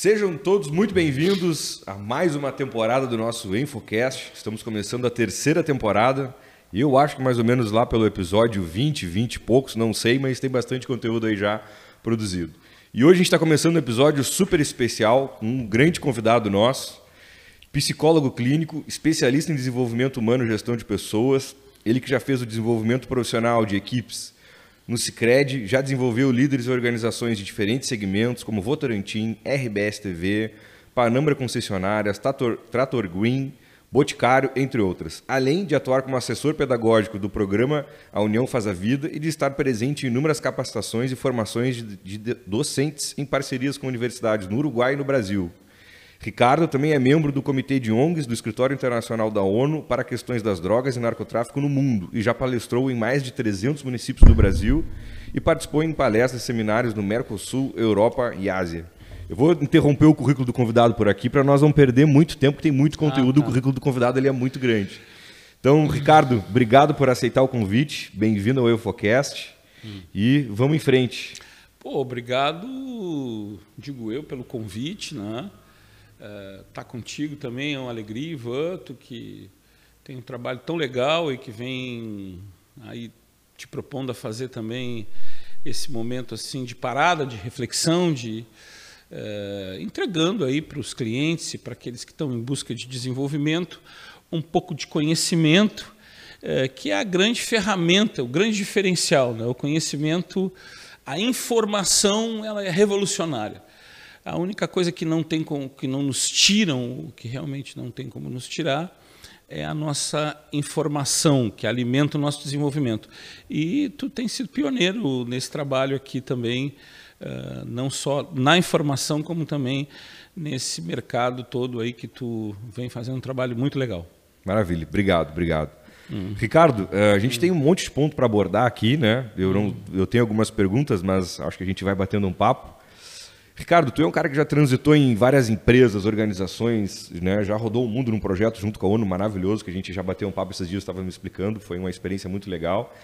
Sejam todos muito bem-vindos a mais uma temporada do nosso InfoCast. Estamos começando a terceira temporada e eu acho que mais ou menos lá pelo episódio 20 e poucos, não sei, mas tem bastante conteúdo aí já produzido. E hoje a gente está começando um episódio super especial com um grande convidado nosso, psicólogo clínico, especialista em desenvolvimento humano e gestão de pessoas, ele que já fez o desenvolvimento profissional de equipes no Sicredi, já desenvolveu líderes e organizações de diferentes segmentos, como Votorantim, RBS TV, Panambra Concessionárias, Trator Green, Boticário, entre outras. Além de atuar como assessor pedagógico do programa A União Faz a Vida e de estar presente em inúmeras capacitações e formações de docentes em parcerias com universidades no Uruguai e no Brasil. Ricardo também é membro do Comitê de ONGs do Escritório Internacional da ONU para questões das drogas e narcotráfico no mundo e já palestrou em mais de 300 municípios do Brasil e participou em palestras e seminários no Mercosul, Europa e Ásia. Eu vou interromper o currículo do convidado por aqui para nós não perder muito tempo, porque tem muito conteúdo, o currículo do convidado ele é muito grande. Então, Ricardo, obrigado por aceitar o convite, bem-vindo ao InfoCast e vamos em frente. Obrigado, digo eu, pelo convite, né? Tá contigo também é uma alegria, Ivan, tu que tem um trabalho tão legal e que vem aí te propondo a fazer também esse momento assim de parada, de reflexão, de entregando aí para os clientes e para aqueles que estão em busca de desenvolvimento um pouco de conhecimento, que é a grande ferramenta, o grande diferencial, né? O conhecimento, a informação, ela é revolucionária. A única coisa que não nos tiram, o que realmente não tem como nos tirar, é a nossa informação, que alimenta o nosso desenvolvimento. E tu tens sido pioneiro nesse trabalho aqui também, não só na informação, como também nesse mercado todo aí que tu vem fazendo um trabalho muito legal. Maravilha, obrigado. Ricardo, a gente tem um monte de ponto para abordar aqui, né? Eu tenho algumas perguntas, mas acho que a gente vai batendo um papo. Ricardo, tu é um cara que já transitou em várias empresas, organizações, né? Já rodou o mundo num projeto junto com a ONU maravilhoso, que a gente já bateu um papo esses dias, estava me explicando, foi uma experiência muito legal.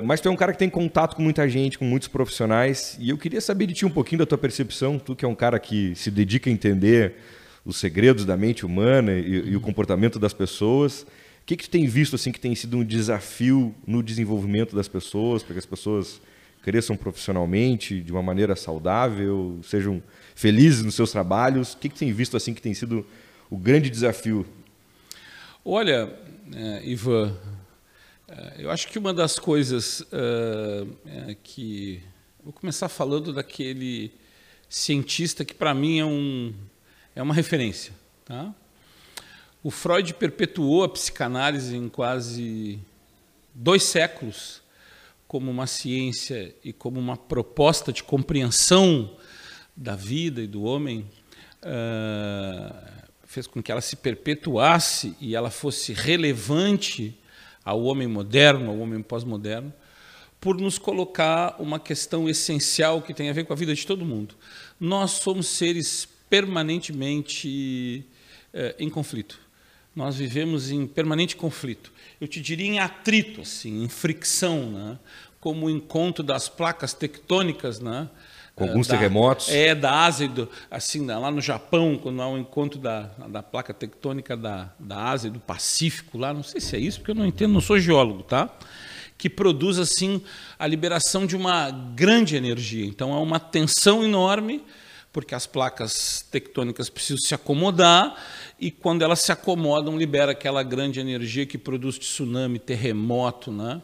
Mas tu é um cara que tem contato com muita gente, com muitos profissionais, e eu queria saber de ti um pouquinho da tua percepção, tu que é um cara que se dedica a entender os segredos da mente humana e o comportamento das pessoas. O que tu tem visto assim, que tem sido um desafio no desenvolvimento das pessoas, para que as pessoas cresçam profissionalmente de uma maneira saudável, sejam felizes nos seus trabalhos? O que tem visto assim que tem sido o grande desafio? Olha, Ivan, eu acho que uma das coisas que... Vou começar falando daquele cientista que para mim é uma referência. Tá? O Freud perpetuou a psicanálise em quase 2 séculos, como uma ciência e como uma proposta de compreensão da vida e do homem, fez com que ela se perpetuasse e ela fosse relevante ao homem moderno, ao homem pós-moderno, por nos colocar uma questão essencial que tem a ver com a vida de todo mundo. Nós somos seres permanentemente em conflito. Nós vivemos em permanente conflito. Eu te diria em atrito, assim, em fricção, né? Como o encontro das placas tectônicas, né? Com alguns terremotos. Da Ásia, assim, lá no Japão, quando há um encontro da placa tectônica da Ásia e do Pacífico, lá, não sei se é isso, porque eu não entendo, não sou geólogo, tá? Que produz assim a liberação de uma grande energia. Então, há uma tensão enorme, porque as placas tectônicas precisam se acomodar, e quando elas se acomodam, libera aquela grande energia que produz tsunami, terremoto, né?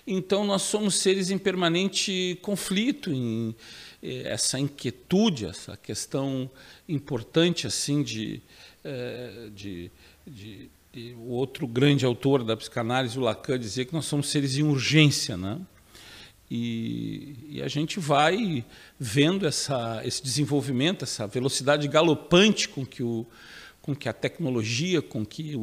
Então, nós somos seres em permanente conflito, em essa inquietude, essa questão importante assim o outro grande autor da psicanálise, o Lacan, dizia que nós somos seres em urgência, né? E a gente vai vendo esse desenvolvimento, essa velocidade galopante com que a tecnologia, com que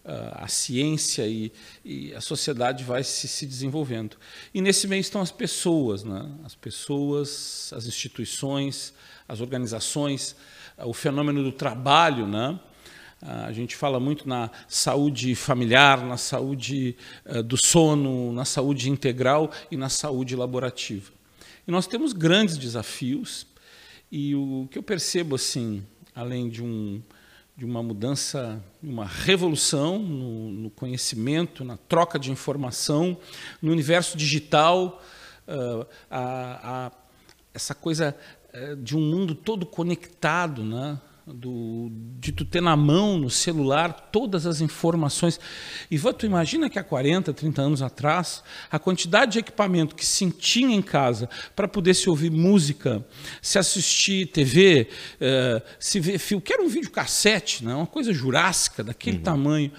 a ciência e a sociedade vai se desenvolvendo. E nesse meio estão as pessoas, né? As pessoas, as instituições, as organizações, o fenômeno do trabalho, né? A gente fala muito na saúde familiar, na saúde do sono, na saúde integral e na saúde laborativa. E nós temos grandes desafios E o que eu percebo, assim, além de uma mudança, uma revolução no conhecimento, na troca de informação, no universo digital, essa coisa de um mundo todo conectado, né? De tu ter na mão, no celular, todas as informações. E tu imagina que há 40, 30 anos atrás, a quantidade de equipamento que se tinha em casa para poder se ouvir música, se assistir TV, se ver filme, que era um videocassete, né? Uma coisa jurássica, daquele tamanho.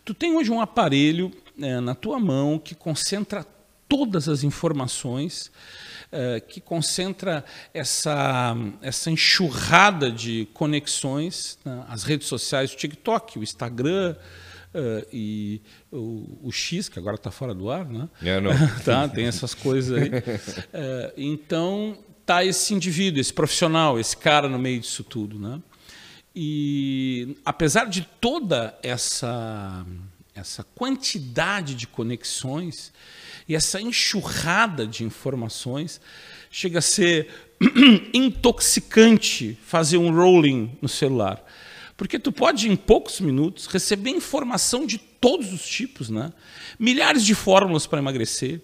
Tu tem hoje um aparelho na tua mão que concentra todas as informações, que concentra essa enxurrada de conexões, né? As redes sociais, o TikTok, o Instagram e o X, que agora está fora do ar, né? Não. Tá, tem essas coisas aí. Então, tá esse indivíduo, esse profissional, esse cara no meio disso tudo, né? E apesar de toda essa quantidade de conexões e essa enxurrada de informações, chega a ser intoxicante fazer um rolling no celular. Porque tu pode, em poucos minutos, receber informação de todos os tipos, né? Milhares de fórmulas para emagrecer,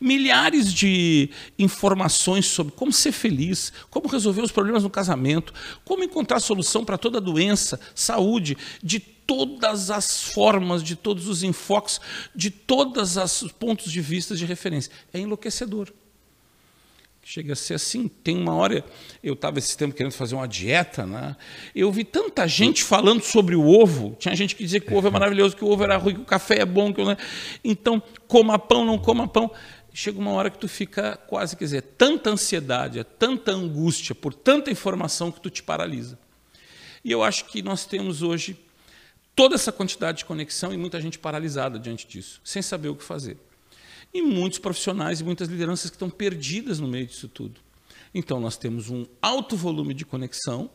milhares de informações sobre como ser feliz, como resolver os problemas no casamento, como encontrar solução para toda doença, saúde, de todas as formas, de todos os enfoques, de todos os pontos de vista de referência. É enlouquecedor. Chega a ser assim. Tem uma hora, eu estava esse tempo querendo fazer uma dieta, né? Eu vi tanta gente falando sobre o ovo. Tinha gente que dizia que o ovo é maravilhoso, que o ovo era ruim, que o café é bom. Então, coma pão, não coma pão. Chega uma hora que tu fica quase, quer dizer, tanta ansiedade, tanta angústia por tanta informação que tu te paralisa. E eu acho que nós temos hoje toda essa quantidade de conexão e muita gente paralisada diante disso, sem saber o que fazer. E muitos profissionais e muitas lideranças que estão perdidas no meio disso tudo. Então, nós temos um alto volume de conexão,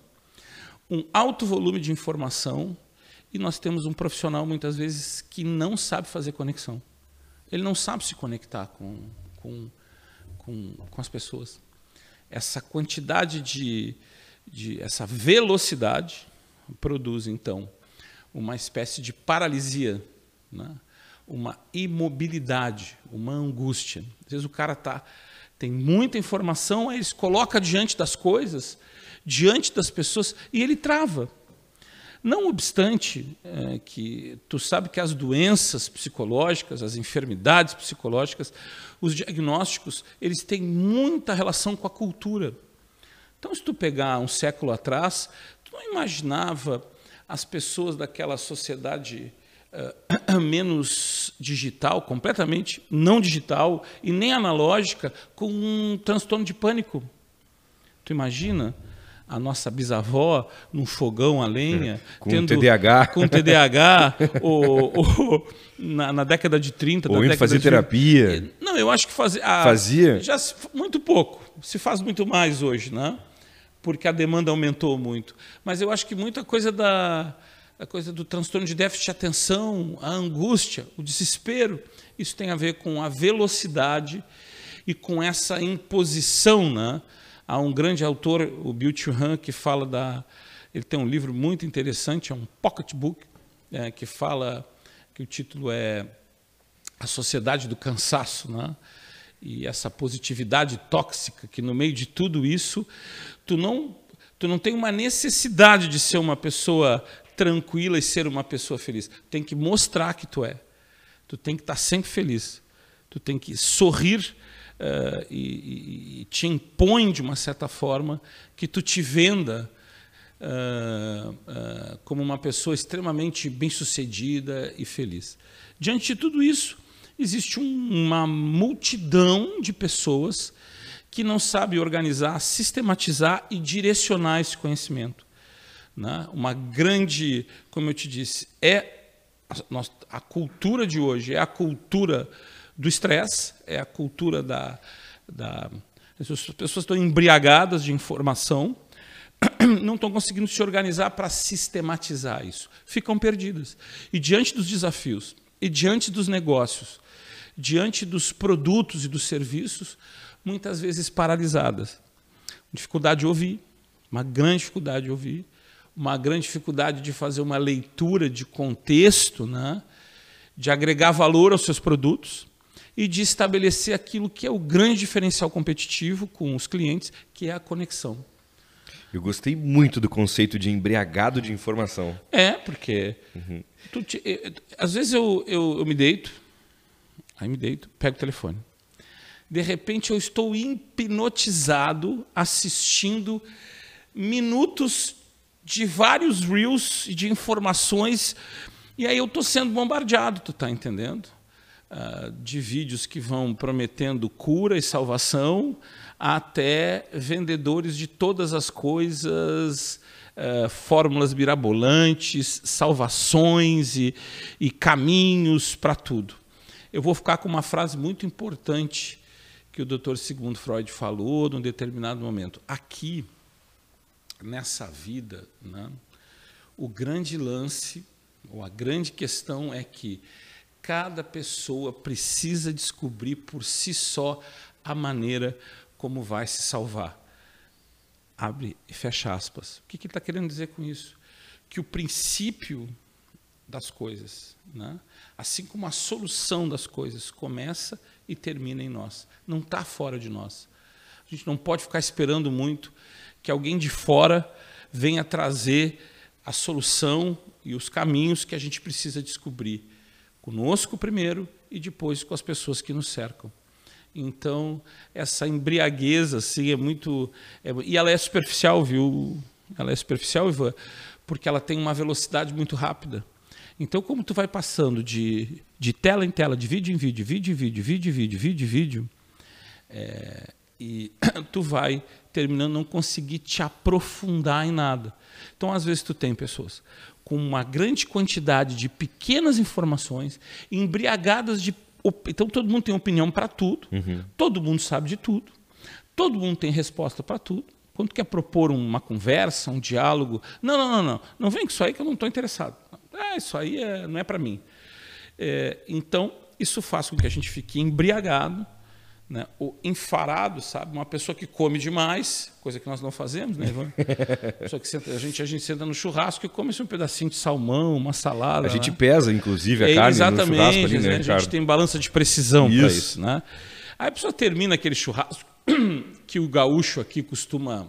um alto volume de informação, e nós temos um profissional, muitas vezes, que não sabe fazer conexão. Ele não sabe se conectar com as pessoas. Essa quantidade essa velocidade produz, então, uma espécie de paralisia, né? Uma imobilidade, uma angústia. Às vezes o cara tem muita informação, aí ele se coloca diante das coisas, diante das pessoas, e ele trava. Não obstante que tu sabe que as doenças psicológicas, as enfermidades psicológicas, os diagnósticos, eles têm muita relação com a cultura. Então, se tu pegar um século atrás, tu não imaginava as pessoas daquela sociedade menos digital, completamente não digital e nem analógica, com um transtorno de pânico. Tu imagina a nossa bisavó num fogão a lenha, com TDAH, na década de 30, ou indo fazer terapia. Não, eu acho que fazia já muito pouco, se faz muito mais hoje, né? Porque a demanda aumentou muito. Mas eu acho que muita coisa a coisa do transtorno de déficit de atenção, a angústia, o desespero, isso tem a ver com a velocidade e com essa imposição, né? Há um grande autor, o Byung-Chul Han, que fala ele tem um livro muito interessante, é um pocketbook, que fala que o título é A Sociedade do Cansaço, né? E essa positividade tóxica, que no meio de tudo isso, tu não tem uma necessidade de ser uma pessoa tranquila e ser uma pessoa feliz. Tu tem que mostrar que tu é. Tu tem que estar sempre feliz. Tu tem que sorrir e te impõe, de uma certa forma, que tu te venda como uma pessoa extremamente bem-sucedida e feliz. Diante de tudo isso, existe uma multidão de pessoas que não sabe organizar, sistematizar e direcionar esse conhecimento. Né? Uma grande, como eu te disse, a cultura de hoje é a cultura do estresse, é a cultura as pessoas estão embriagadas de informação, não estão conseguindo se organizar para sistematizar isso, ficam perdidas. E diante dos desafios, e diante dos negócios, diante dos produtos e dos serviços, muitas vezes paralisadas. Dificuldade de ouvir, uma grande dificuldade de ouvir, uma grande dificuldade de fazer uma leitura de contexto, né? De agregar valor aos seus produtos e de estabelecer aquilo que é o grande diferencial competitivo com os clientes, que é a conexão. Eu gostei muito do conceito de embriagado de informação. Porque às vezes eu me deito, pego o telefone. De repente eu estou hipnotizado assistindo minutos de vários reels e de informações, e aí eu estou sendo bombardeado, tu está entendendo? De vídeos que vão prometendo cura e salvação, até vendedores de todas as coisas, fórmulas mirabolantes, salvações e caminhos para tudo. Eu vou ficar com uma frase muito importante que o Dr. Sigmund Freud falou num determinado momento. Aqui, nessa vida, né, o grande lance, ou a grande questão é que cada pessoa precisa descobrir por si só a maneira como vai se salvar. Abre e fecha aspas. O que ele está querendo dizer com isso? Que o princípio das coisas, né, assim como a solução das coisas, começa e termina em nós. Não está fora de nós. A gente não pode ficar esperando muito que alguém de fora venha trazer a solução e os caminhos que a gente precisa descobrir. Conosco primeiro e depois com as pessoas que nos cercam. Então, essa embriaguez assim, é muito... e ela é superficial, viu? Ela é superficial, Ivan, porque ela tem uma velocidade muito rápida. Então, como tu vai passando de tela em tela, de vídeo em vídeo, vídeo em vídeo, vídeo em vídeo, vídeo em vídeo, e tu vai terminando não conseguir te aprofundar em nada. Então, às vezes, tu tem pessoas com uma grande quantidade de pequenas informações, embriagadas de... Então, todo mundo tem opinião para tudo, todo mundo sabe de tudo, todo mundo tem resposta para tudo. Quando tu quer propor uma conversa, um diálogo, não vem com isso aí que eu não estou interessado. Isso aí não é para mim. Então, isso faz com que a gente fique embriagado, né, ou enfarado, sabe? Uma pessoa que come demais, coisa que nós não fazemos, né, Ivan? Pessoa que senta, a gente senta no churrasco e come um pedacinho de salmão, uma salada. A gente pesa, inclusive, a carne exatamente, no churrasco ali, né, a gente tem balança de precisão para isso, né? Aí a pessoa termina aquele churrasco que o gaúcho aqui costuma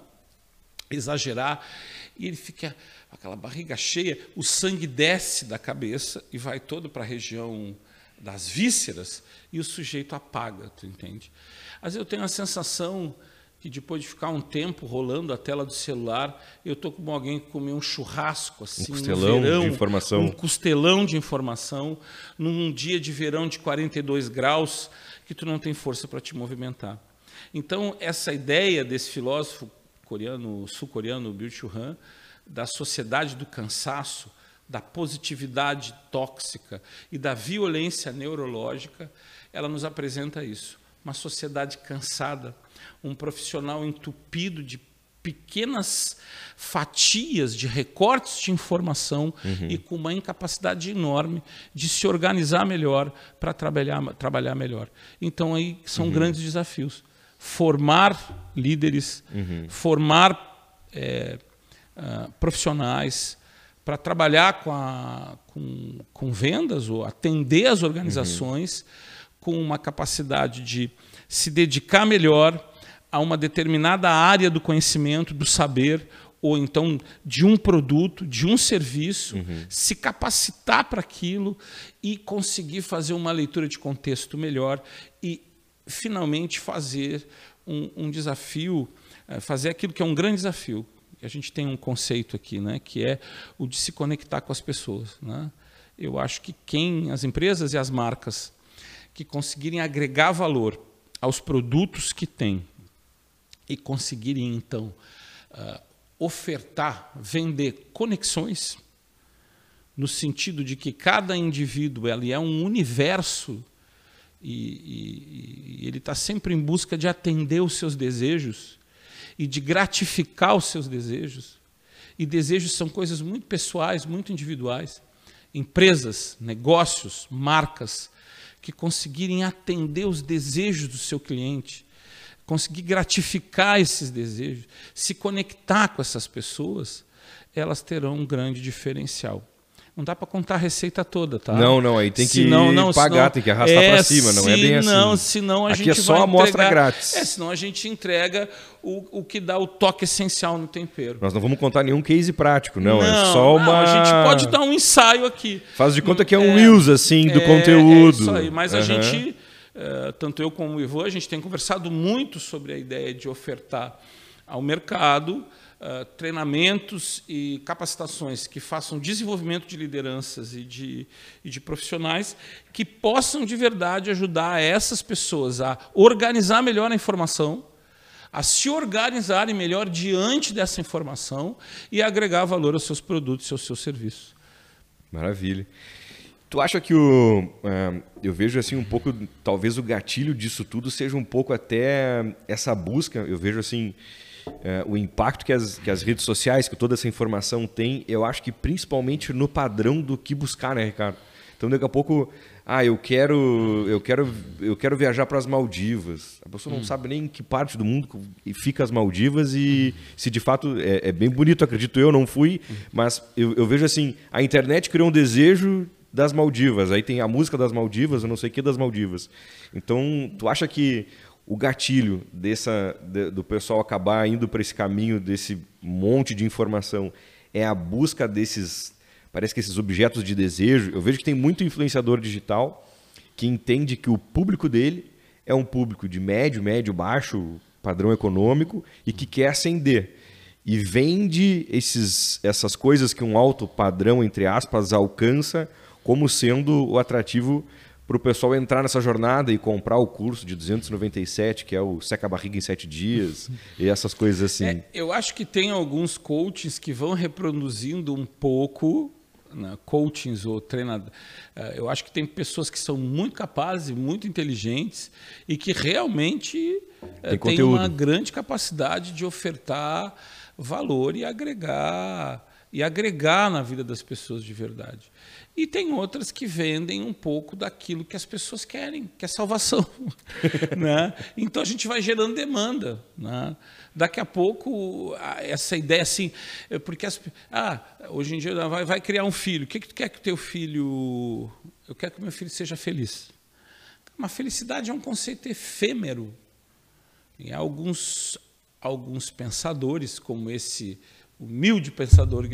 exagerar e ele fica aquela barriga cheia, o sangue desce da cabeça e vai todo para a região das vísceras e o sujeito apaga, tu entende? Às vezes eu tenho a sensação que depois de ficar um tempo rolando a tela do celular, eu estou como alguém que comeu um churrasco, assim, um costelão de informação. Um costelão de informação, num dia de verão de 42 graus, que tu não tem força para te movimentar. Então, essa ideia desse filósofo sul-coreano, Byung-Chul Han, da sociedade do cansaço, da positividade tóxica e da violência neurológica, ela nos apresenta isso. Uma sociedade cansada, um profissional entupido de pequenas fatias, de recortes de informação e com uma incapacidade enorme de se organizar melhor para trabalhar melhor. Então, aí são grandes desafios. Formar líderes, formar profissionais, para trabalhar com vendas ou atender as organizações com uma capacidade de se dedicar melhor a uma determinada área do conhecimento, do saber, ou então de um produto, de um serviço, se capacitar para aquilo e conseguir fazer uma leitura de contexto melhor e, finalmente, fazer um desafio, fazer aquilo que é um grande desafio. A gente tem um conceito aqui, né, que é o de se conectar com as pessoas, né? Eu acho que as empresas e as marcas que conseguirem agregar valor aos produtos que têm e conseguirem, então, ofertar, vender conexões, no sentido de que cada indivíduo ele é um universo e ele está sempre em busca de atender os seus desejos e de gratificar os seus desejos. E desejos são coisas muito pessoais, muito individuais. Empresas, negócios, marcas que conseguirem atender os desejos do seu cliente, conseguir gratificar esses desejos, se conectar com essas pessoas, elas terão um grande diferencial. Não dá para contar a receita toda, tá? Não, aí tem que pagar, tem que arrastar para cima, não é bem assim. Senão a Aqui gente é só a amostra grátis. Senão a gente entrega o que dá o toque essencial no tempero. Nós não vamos contar nenhum case prático, não. É só uma... a gente pode dar um ensaio aqui. Faz de conta que é um Reels, assim, do conteúdo. É isso aí, mas a gente, tanto eu como o Ivan, a gente tem conversado muito sobre a ideia de ofertar ao mercado treinamentos e capacitações que façam desenvolvimento de lideranças e de profissionais que possam de verdade ajudar essas pessoas a organizar melhor a informação, a se organizarem melhor diante dessa informação e agregar valor aos seus produtos e aos seus serviços. Maravilha. Tu acha que eu vejo assim um pouco, talvez o gatilho disso tudo seja um pouco até essa busca, eu vejo assim... o impacto que as redes sociais, que toda essa informação tem, eu acho que principalmente no padrão do que buscar, né, Ricardo? Então, daqui a pouco, eu quero viajar para as Maldivas. A pessoa não sabe nem em que parte do mundo fica as Maldivas e se de fato é bem bonito, acredito eu, não fui, mas eu vejo assim, a internet criou um desejo das Maldivas, aí tem a música das Maldivas, eu não sei o que das Maldivas. Então, tu acha que o gatilho do pessoal acabar indo para esse caminho desse monte de informação é a busca desses, parece que esses objetos de desejo? Eu vejo que tem muito influenciador digital que entende que o público dele é um público de médio, baixo, padrão econômico e que quer ascender. E vende essas coisas que um alto padrão, entre aspas, alcança como sendo o atrativo para o pessoal entrar nessa jornada e comprar o curso de 297, que é o Seca a Barriga em 7 dias, e essas coisas assim. Eu acho que tem alguns coachings que vão reproduzindo um pouco, né, coachings ou treinadores. Eu acho que tem pessoas que são muito capazes, muito inteligentes e que realmente têm uma grande capacidade de ofertar valor e agregar na vida das pessoas de verdade. E tem outras que vendem um pouco daquilo que as pessoas querem, que é salvação. Né? Então a gente vai gerando demanda. Né? Daqui a pouco, essa ideia assim, porque hoje em dia vai criar um filho. O que tu quer que o teu filho... Eu quero que o meu filho seja feliz. Mas felicidade é um conceito efêmero. E alguns pensadores, como esse humilde pensador,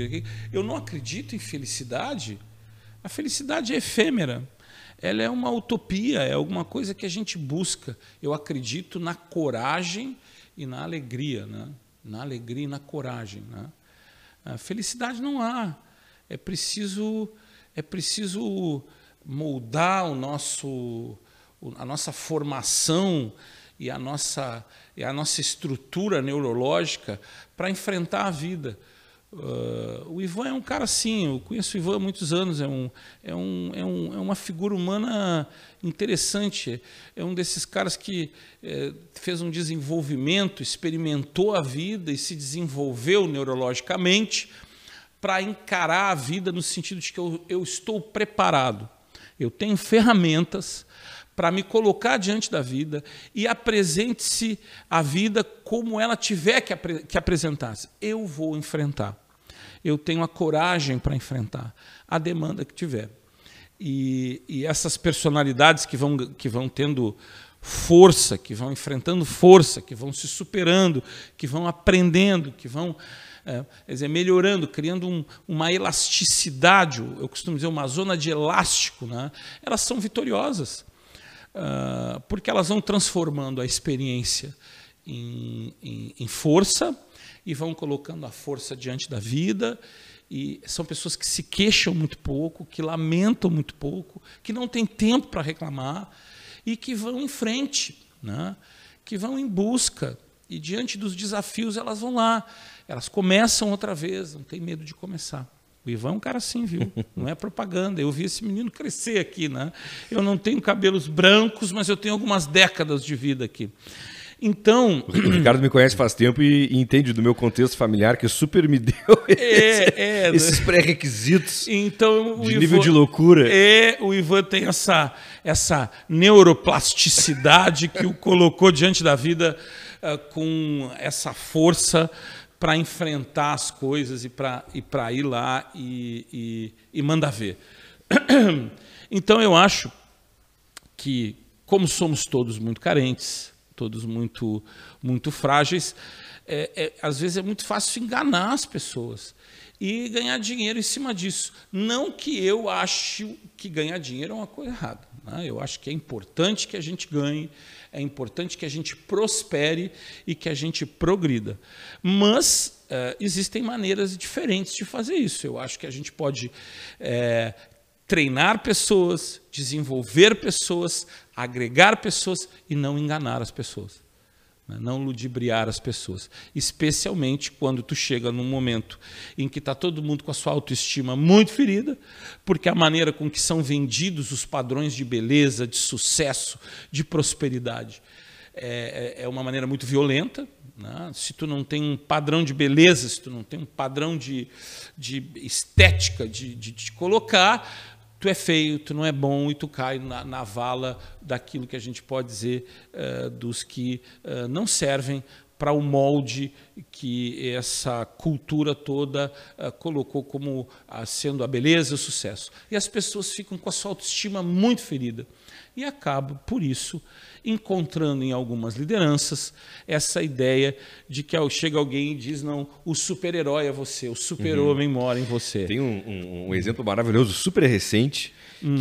eu não acredito em felicidade. A felicidade é efêmera, ela é uma utopia, é alguma coisa que a gente busca. Eu acredito na coragem e na alegria, né? Na alegria e na coragem. Né? A felicidade não há, é preciso moldar a nossa formação e a nossa estrutura neurológica para enfrentar a vida. O Ivan é um cara assim, eu conheço o Ivan há muitos anos, é uma figura humana interessante, é um desses caras que fez um desenvolvimento, experimentou a vida e se desenvolveu neurologicamente para encarar a vida no sentido de que eu estou preparado, eu tenho ferramentas para me colocar diante da vida e apresente-se a vida como ela tiver que apresentar-se. Eu vou enfrentar. Eu tenho a coragem para enfrentar a demanda que tiver. E essas personalidades que vão tendo força, que vão enfrentando força, que vão se superando, que vão aprendendo, que vão melhorando, criando uma elasticidade, eu costumo dizer uma zona de elástico, né? Elas são vitoriosas. Porque elas vão transformando a experiência em força e vão colocando a força diante da vida. E são pessoas que se queixam muito pouco, que lamentam muito pouco, que não têm tempo para reclamar e que vão em frente, né? Que vão em busca. E diante dos desafios elas vão lá, elas começam outra vez, não tem medo de começar. O Ivan é um cara assim, viu? Não é propaganda. Eu vi esse menino crescer aqui, né? Eu não tenho cabelos brancos, mas eu tenho algumas décadas de vida aqui. Então... O Ricardo me conhece faz tempo e entende do meu contexto familiar, que super me deu esses pré-requisitos então, de nível de loucura. O Ivan tem essa neuroplasticidade que o colocou diante da vida com essa força para enfrentar as coisas e para ir lá e mandar ver. Então, eu acho que, como somos todos muito carentes, todos muito frágeis, às vezes é muito fácil enganar as pessoas e ganhar dinheiro em cima disso. Não que eu ache que ganhar dinheiro é uma coisa errada, né? Eu acho que é importante que a gente ganhe, é importante que a gente prospere e que a gente progrida. Mas existem maneiras diferentes de fazer isso. Eu acho que a gente pode treinar pessoas, desenvolver pessoas, agregar pessoas e não enganar as pessoas, né? Não ludibriar as pessoas, especialmente quando tu chega num momento em que está todo mundo com a sua autoestima muito ferida, porque a maneira com que são vendidos os padrões de beleza, de sucesso, de prosperidade é uma maneira muito violenta, né? Se tu não tem um padrão de beleza, se tu não tem um padrão de estética, de te colocar, tu é feio, tu não é bom e tu cai na vala daquilo que a gente pode dizer dos que não servem para o molde que essa cultura toda colocou como sendo a beleza e o sucesso. E as pessoas ficam com a sua autoestima muito ferida e acabam, por isso, encontrando em algumas lideranças essa ideia de que chega alguém e diz, não, o super-herói é você, o super-homem mora em você. Tem um exemplo maravilhoso, super recente,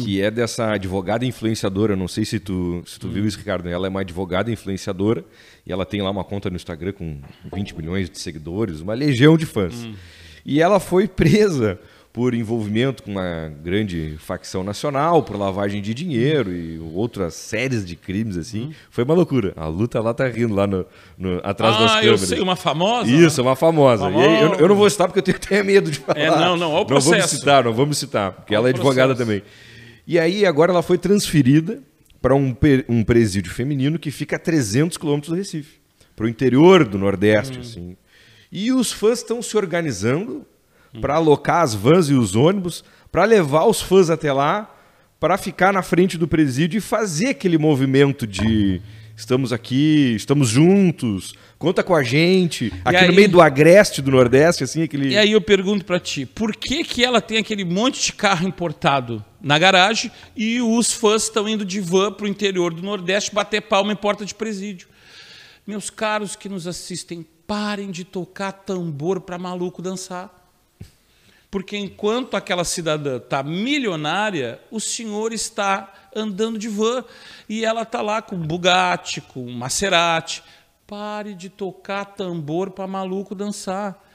que é dessa advogada influenciadora. Não sei se tu viu isso, Ricardo. Ela é uma advogada influenciadora e ela tem lá uma conta no Instagram com 20 milhões de seguidores, uma legião de fãs. E ela foi presa por envolvimento com uma grande facção nacional, por lavagem de dinheiro e outras séries de crimes assim. Foi uma loucura. A Luta lá tá rindo lá atrás das câmeras. Eu sei, uma famosa? Isso, uma famosa. E aí, eu não vou citar porque eu tenho até medo de falar. Olha o processo. Não vamos citar, porque ela é advogada também. E aí agora ela foi transferida para um presídio feminino que fica a 300 quilômetros do Recife, para o interior do Nordeste. Assim. E os fãs estão se organizando para alocar as vans e os ônibus, para levar os fãs até lá, para ficar na frente do presídio e fazer aquele movimento de estamos aqui, estamos juntos, conta com a gente, aqui no meio do agreste do Nordeste. Assim, aquele... E aí eu pergunto para ti, por que ela tem aquele monte de carro importado na garagem e os fãs estão indo de van para o interior do Nordeste bater palma em porta de presídio? Meus caros que nos assistem, parem de tocar tambor para maluco dançar. Porque enquanto aquela cidadã está milionária, o senhor está andando de van e ela está lá com Bugatti, com Maserati. Pare de tocar tambor para maluco dançar.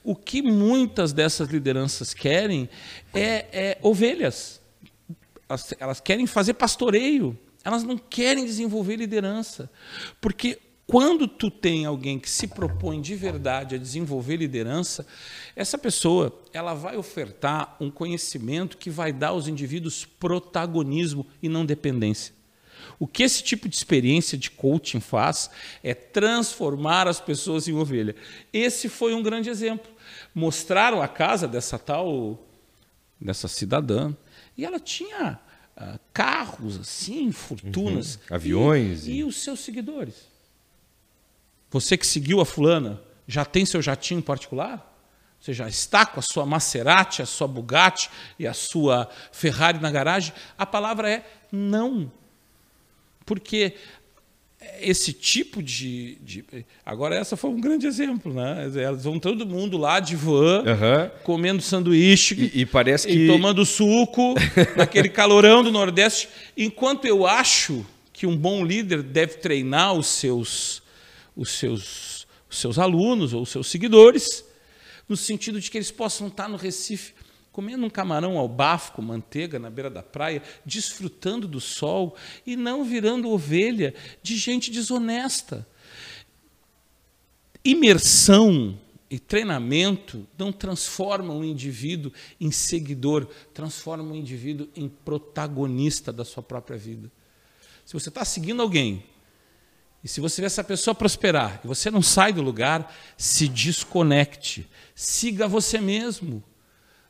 O que muitas dessas lideranças querem é ovelhas. Elas querem fazer pastoreio. Elas não querem desenvolver liderança. Porque quando tu tem alguém que se propõe de verdade a desenvolver liderança, essa pessoa ela vai ofertar um conhecimento que vai dar aos indivíduos protagonismo e não dependência. O que esse tipo de experiência de coaching faz é transformar as pessoas em ovelha. Esse foi um grande exemplo. Mostraram a casa dessa cidadã e ela tinha carros, assim, fortunas. Aviões. E os seus seguidores. Você que seguiu a fulana, já tem seu jatinho particular? Você já está com a sua Maserati, a sua Bugatti e a sua Ferrari na garagem? A palavra é não. Porque esse tipo Agora, essa foi um grande exemplo, né? Elas vão todo mundo lá de van, comendo sanduíche e parece que... e tomando suco, naquele calorão do Nordeste. Enquanto eu acho que um bom líder deve treinar os seus alunos ou os seus seguidores, no sentido de que eles possam estar no Recife comendo um camarão ao bafo com manteiga na beira da praia, desfrutando do sol e não virando ovelha de gente desonesta. Imersão e treinamento não transformam o indivíduo em seguidor, transformam o indivíduo em protagonista da sua própria vida. Se você está seguindo alguém, e se você vê essa pessoa prosperar e você não sai do lugar, se desconecte. Siga você mesmo.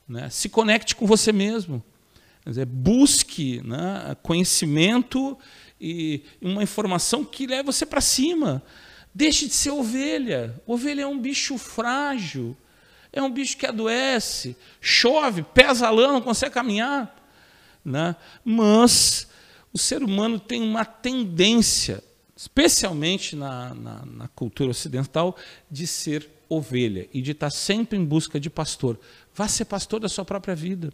Né? Se conecte com você mesmo. Quer dizer, busque, né, conhecimento e uma informação que leve você para cima. Deixe de ser ovelha. Ovelha é um bicho frágil, é um bicho que adoece, chove, pesa a lã, não consegue caminhar. Né? Mas o ser humano tem uma tendência, especialmente na cultura ocidental, de ser ovelha e de estar sempre em busca de pastor. Vá ser pastor da sua própria vida.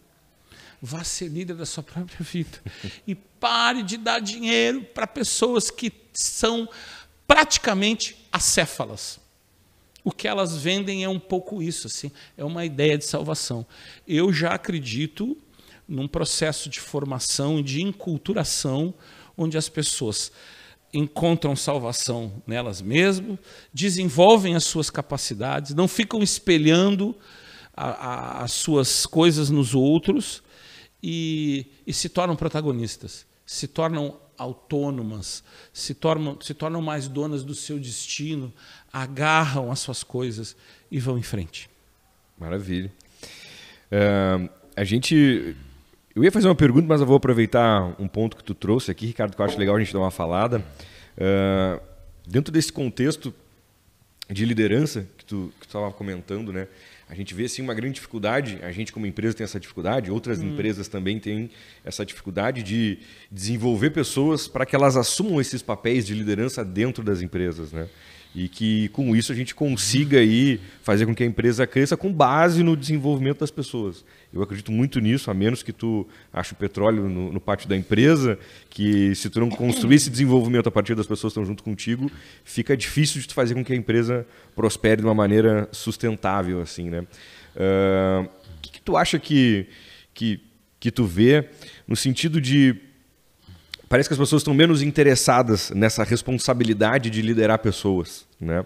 Vá ser líder da sua própria vida. E pare de dar dinheiro para pessoas que são praticamente acéfalas. O que elas vendem é um pouco isso, assim, é uma ideia de salvação. Eu já acredito num processo de formação e de enculturação, onde as pessoas encontram salvação nelas mesmas, desenvolvem as suas capacidades, não ficam espelhando as suas coisas nos outros e se tornam protagonistas, se tornam autônomas, se tornam mais donas do seu destino, agarram as suas coisas e vão em frente. Maravilha. Eu ia fazer uma pergunta, mas eu vou aproveitar um ponto que tu trouxe aqui, Ricardo, que eu acho legal a gente dar uma falada. Dentro desse contexto de liderança que tu estava comentando, né? A gente vê assim, uma grande dificuldade, a gente como empresa tem essa dificuldade, outras empresas também têm essa dificuldade de desenvolver pessoas para que elas assumam esses papéis de liderança dentro das empresas, né? E que com isso a gente consiga aí fazer com que a empresa cresça com base no desenvolvimento das pessoas. Eu acredito muito nisso, a menos que tu ache o petróleo no pátio da empresa, que se tu não construir esse desenvolvimento a partir das pessoas que estão junto contigo, fica difícil de tu fazer com que a empresa prospere de uma maneira sustentável, assim, né? O que tu acha que tu vê no sentido de... Parece que as pessoas estão menos interessadas nessa responsabilidade de liderar pessoas, né?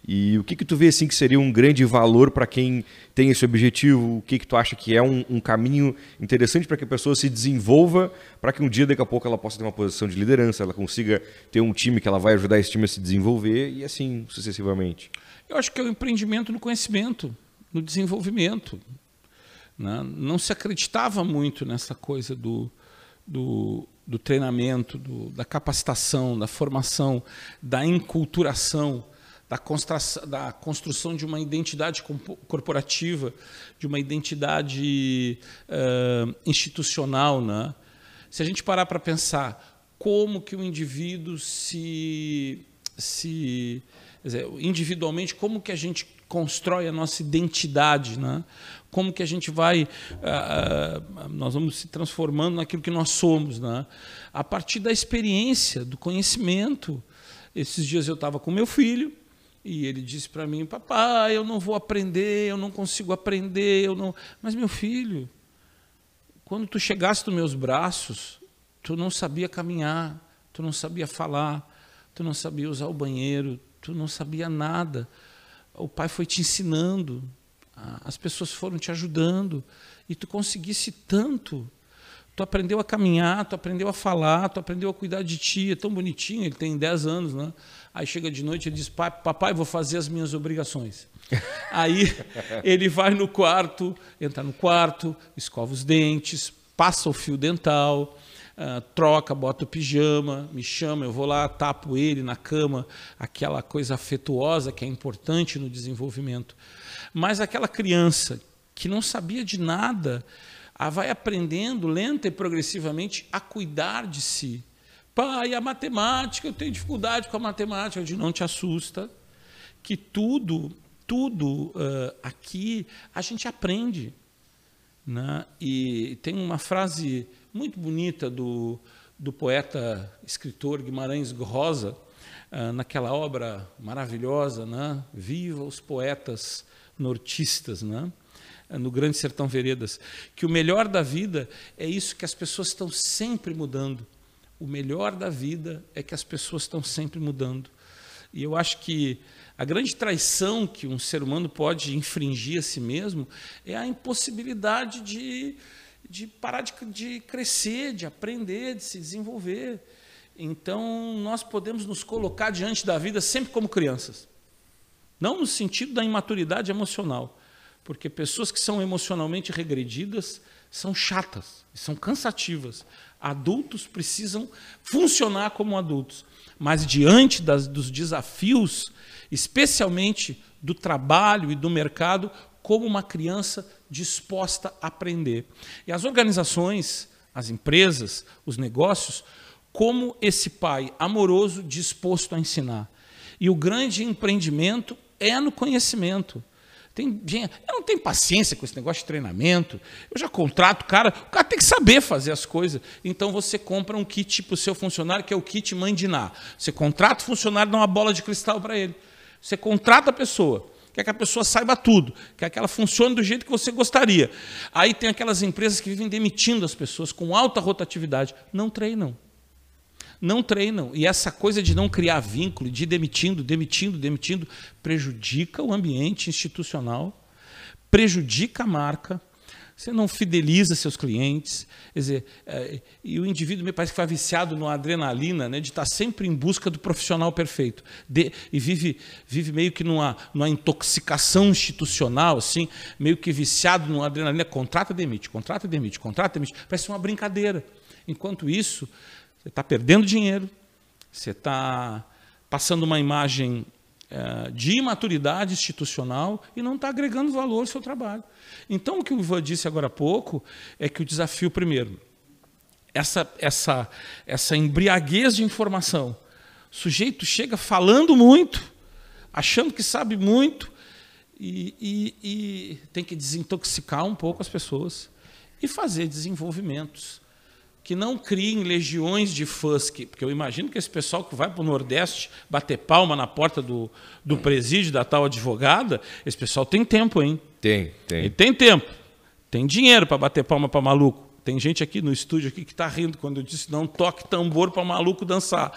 E o que tu vê assim que seria um grande valor para quem tem esse objetivo? O que tu acha que é um caminho interessante para que a pessoa se desenvolva, para que um dia, daqui a pouco, ela possa ter uma posição de liderança, ela consiga ter um time que ela vai ajudar esse time a se desenvolver e assim sucessivamente? Eu acho que é o empreendimento no conhecimento, no desenvolvimento. Né? Não se acreditava muito nessa coisa do treinamento, da capacitação, da formação, da enculturação, da construção de uma identidade corporativa, de uma identidade institucional. Né? Se a gente parar para pensar como que o indivíduo individualmente, como que a gente constrói a nossa identidade, né? Como que a gente vai, nós vamos se transformando naquilo que nós somos, né? A partir da experiência, do conhecimento. Esses dias eu estava com meu filho e ele disse para mim: papai, eu não vou aprender, eu não consigo aprender, eu não... Mas meu filho, quando tu chegaste nos meus braços, tu não sabia caminhar, tu não sabia falar, tu não sabia usar o banheiro, tu não sabia nada. O pai foi te ensinando, as pessoas foram te ajudando e tu conseguisse tanto. Tu aprendeu a caminhar, tu aprendeu a falar, tu aprendeu a cuidar de ti. É tão bonitinho, ele tem 10 anos, né? Aí chega de noite e ele diz: papai, vou fazer as minhas obrigações. Aí ele vai no quarto, entra no quarto, escova os dentes, passa o fio dental, troca, bota o pijama, me chama, eu vou lá, tapo ele na cama, aquela coisa afetuosa que é importante no desenvolvimento. Mas aquela criança que não sabia de nada, vai aprendendo lenta e progressivamente a cuidar de si. Pai, a matemática, eu tenho dificuldade com a matemática. Eu digo: não te assusta, que tudo aqui a gente aprende. Né? E tem uma frase muito bonita do poeta, escritor Guimarães Rosa, naquela obra maravilhosa, né? Viva os poetas nortistas, né? No Grande Sertão Veredas, que o melhor da vida é isso, que as pessoas estão sempre mudando. O melhor da vida é que as pessoas estão sempre mudando. E eu acho que a grande traição que um ser humano pode infringir a si mesmo é a impossibilidade de parar de crescer, de aprender, de se desenvolver. Então, nós podemos nos colocar diante da vida sempre como crianças. Não no sentido da imaturidade emocional, porque pessoas que são emocionalmente regredidas são chatas, são cansativas. Adultos precisam funcionar como adultos, mas diante dos desafios, especialmente do trabalho e do mercado, como uma criança disposta a aprender. E as organizações, as empresas, os negócios, como esse pai amoroso disposto a ensinar. E o grande empreendimento é no conhecimento. Eu não tenho paciência com esse negócio de treinamento. Eu já contrato o cara tem que saber fazer as coisas. Então você compra um kit para o seu funcionário, que é o kit Mãe de Ná. Você contrata o funcionário, dá uma bola de cristal para ele. Você contrata a pessoa, quer que a pessoa saiba tudo, quer que ela funcione do jeito que você gostaria. Aí tem aquelas empresas que vivem demitindo as pessoas com alta rotatividade. Não treinam. Não treinam. E essa coisa de não criar vínculo, de ir demitindo, prejudica o ambiente institucional, prejudica a marca, você não fideliza seus clientes. Quer dizer, e o indivíduo me parece que vai viciado numa adrenalina, né, de estar sempre em busca do profissional perfeito. E vive meio que numa intoxicação institucional, assim, meio que viciado numa adrenalina. Contrata, demite, contrata, demite, contrata, demite. Parece uma brincadeira. Enquanto isso, você está perdendo dinheiro, você está passando uma imagem de imaturidade institucional e não está agregando valor ao seu trabalho. Então, o que o Ivan disse agora há pouco é que o desafio, primeiro, essa embriaguez de informação. O sujeito chega falando muito, achando que sabe muito, e tem que desintoxicar um pouco as pessoas e fazer desenvolvimentos que não criem legiões de fãs, porque eu imagino que esse pessoal que vai para o Nordeste bater palma na porta do presídio da tal advogada, esse pessoal tem tempo, hein? Tem. Ele tem tempo, tem dinheiro para bater palma para maluco. Tem gente aqui no estúdio aqui que está rindo quando eu disse não toque tambor para maluco dançar.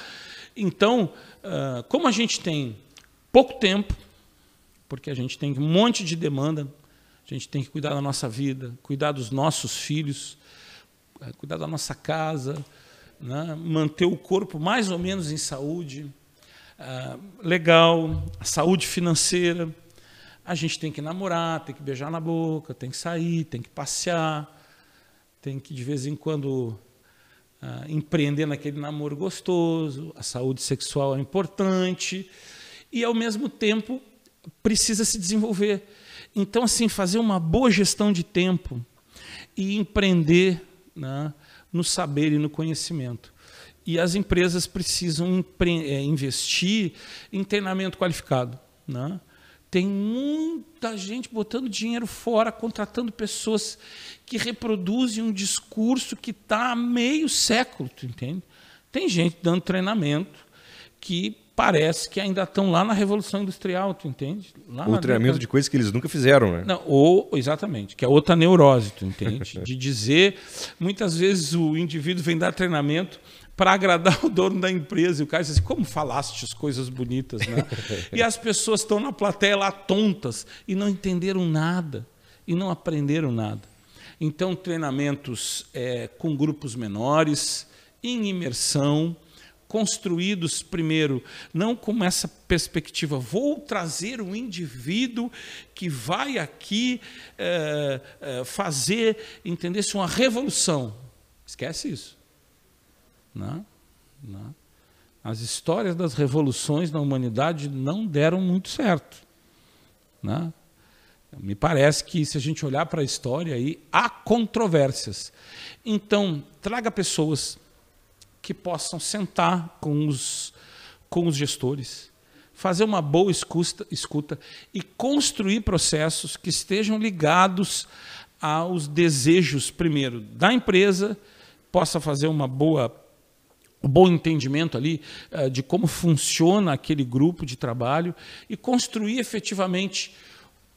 Então, como a gente tem pouco tempo, porque a gente tem um monte de demanda, a gente tem que cuidar da nossa vida, cuidar dos nossos filhos, cuidar da nossa casa, né? Manter o corpo mais ou menos em saúde, legal, a saúde financeira. A gente tem que namorar, tem que beijar na boca, tem que sair, tem que passear, tem que, de vez em quando, empreender naquele namoro gostoso. A saúde sexual é importante e, ao mesmo tempo, precisa se desenvolver. Então, assim, fazer uma boa gestão de tempo e empreender, né, no saber e no conhecimento. E as empresas precisam investir em treinamento qualificado, né? Tem muita gente botando dinheiro fora, contratando pessoas que reproduzem um discurso que está há meio século, tu entende? Tem gente dando treinamento que parece que ainda estão lá na Revolução Industrial, tu entende? Ou treinamento de coisas que eles nunca fizeram, né? Não, exatamente, que é outra neurose, tu entende? De dizer, muitas vezes o indivíduo vem dar treinamento para agradar o dono da empresa, e o cara diz assim, como falaste as coisas bonitas, né? E as pessoas estão na plateia lá tontas e não entenderam nada, e não aprenderam nada. Então, treinamentos com grupos menores, em imersão, construídos primeiro, não com essa perspectiva, vou trazer um indivíduo que vai aqui fazer, entender-se, uma revolução. Esquece isso. Não. As histórias das revoluções na humanidade não deram muito certo. Não. Me parece que, se a gente olhar para a história, aí, há controvérsias. Então, traga pessoas que possam sentar com os gestores, fazer uma boa escuta e construir processos que estejam ligados aos desejos, primeiro, da empresa, possa fazer um bom entendimento ali de como funciona aquele grupo de trabalho e construir efetivamente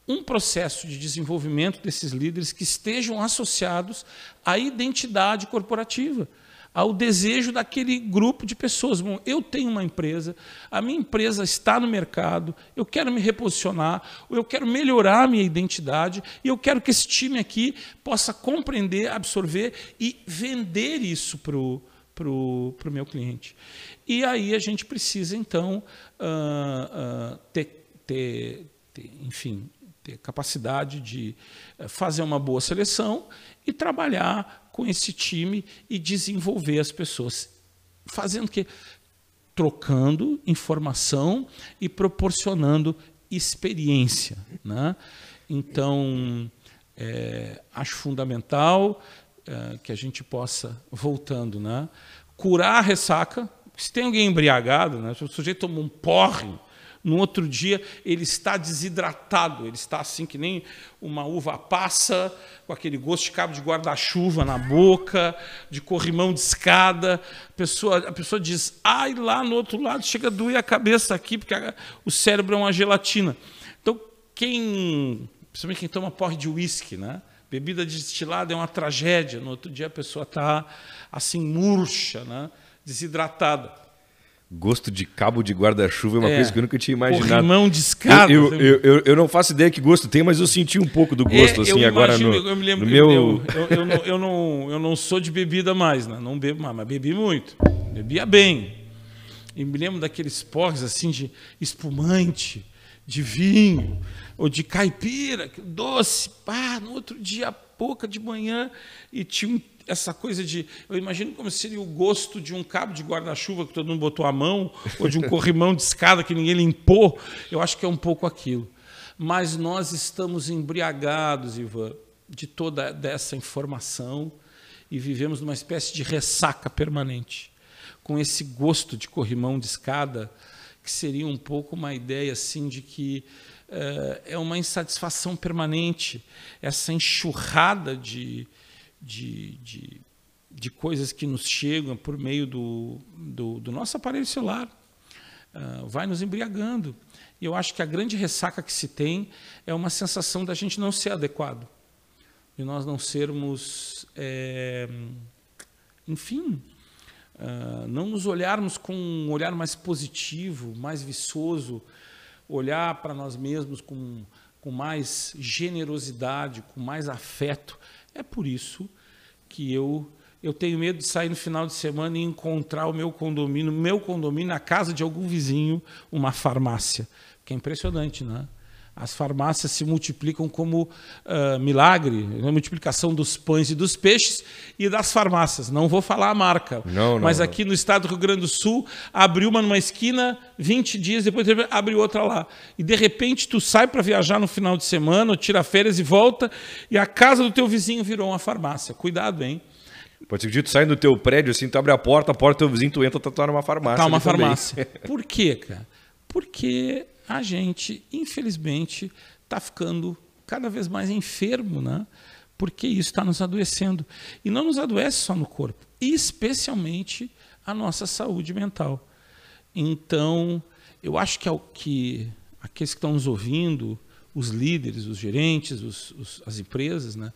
um processo de desenvolvimento desses líderes que estejam associados à identidade corporativa, ao desejo daquele grupo de pessoas. Bom, eu tenho uma empresa, a minha empresa está no mercado, eu quero me reposicionar, eu quero melhorar a minha identidade e eu quero que esse time aqui possa compreender, absorver e vender isso para o meu cliente. E aí a gente precisa, então, enfim, ter capacidade de fazer uma boa seleção e trabalhar com esse time e desenvolver as pessoas. Fazendo o quê? Trocando informação e proporcionando experiência, né? Então, acho fundamental que a gente possa, voltando, né, curar a ressaca. Se tem alguém embriagado, né, se o sujeito toma um porre, no outro dia ele está desidratado, ele está assim que nem uma uva passa, com aquele gosto de cabo de guarda-chuva na boca, de corrimão de escada. A pessoa diz, ai, lá no outro lado chega a doer a cabeça aqui, porque o cérebro é uma gelatina. Então, principalmente quem toma porre de uísque, né? Bebida destilada é uma tragédia. No outro dia a pessoa está assim, murcha, né? Desidratada. Gosto de cabo de guarda-chuva é uma coisa que eu nunca tinha imaginado. Corrimão de escada. Eu não faço ideia que gosto tem, mas eu senti um pouco do gosto assim agora eu me lembro que eu não sou de bebida mais, né? Não bebo mais, mas bebi muito. Bebia bem. E me lembro daqueles porres assim de espumante, de vinho, ou de caipira, doce, no outro dia, pouca de manhã, e tinha essa coisa de... Eu imagino como seria o gosto de um cabo de guarda-chuva que todo mundo botou a mão, ou de um corrimão de escada que ninguém limpou. Eu acho que é um pouco aquilo. Mas nós estamos embriagados, Ivan, de toda dessa informação e vivemos numa espécie de ressaca permanente, com esse gosto de corrimão de escada, que seria um pouco uma ideia assim de que é uma insatisfação permanente, essa enxurrada de coisas que nos chegam por meio do nosso aparelho celular, vai nos embriagando. E eu acho que a grande ressaca que se tem é uma sensação da gente não ser adequado, de nós não sermos, enfim, não nos olharmos com um olhar mais positivo, mais viçoso, olhar para nós mesmos com mais generosidade, com mais afeto. É por isso que eu tenho medo de sair no final de semana e encontrar o meu condomínio, na casa de algum vizinho, uma farmácia. Que é impressionante, né? As farmácias se multiplicam como milagre, a multiplicação dos pães e dos peixes e das farmácias. Não vou falar a marca, mas aqui no estado do Rio Grande do Sul, abriu uma numa esquina, 20 dias depois abriu outra lá. E, de repente, tu sai para viajar no final de semana, ou tira férias e volta, e a casa do teu vizinho virou uma farmácia. Cuidado, hein? Pode ser que tu sai do teu prédio, assim, tu abre a porta do teu vizinho, tu entra, tá numa farmácia. Tá uma farmácia. Por quê, cara? Porque a gente, infelizmente, está ficando cada vez mais enfermo, né? Porque isso está nos adoecendo. E não nos adoece só no corpo, especialmente a nossa saúde mental. Então, eu acho que aqueles que estão nos ouvindo, os líderes, os gerentes, as empresas, né,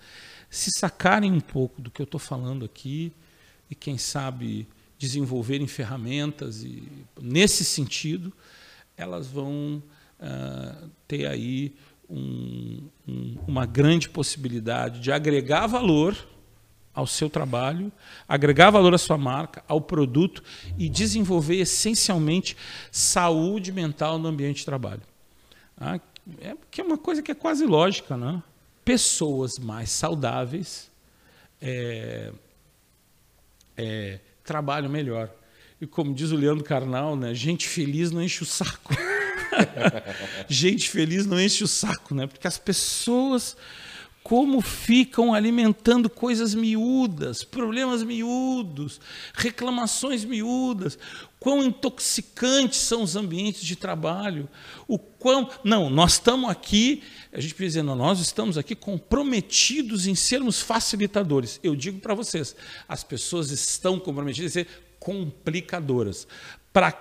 se sacarem um pouco do que eu estou falando aqui e, quem sabe, desenvolverem ferramentas e, nesse sentido, elas vão ter aí uma grande possibilidade de agregar valor ao seu trabalho, agregar valor à sua marca, ao produto e desenvolver essencialmente saúde mental no ambiente de trabalho. Que é uma coisa que é quase lógica, né? Pessoas mais saudáveis trabalham melhor. E como diz o Leandro Carnal, né, gente feliz não enche o saco. Gente feliz não enche o saco, né? Porque as pessoas, como ficam alimentando coisas miúdas, problemas miúdos, reclamações miúdas, quão intoxicantes são os ambientes de trabalho, nós estamos aqui, a gente precisa dizer, nós estamos aqui comprometidos em sermos facilitadores. Eu digo para vocês, as pessoas estão comprometidas em ser complicadoras. Para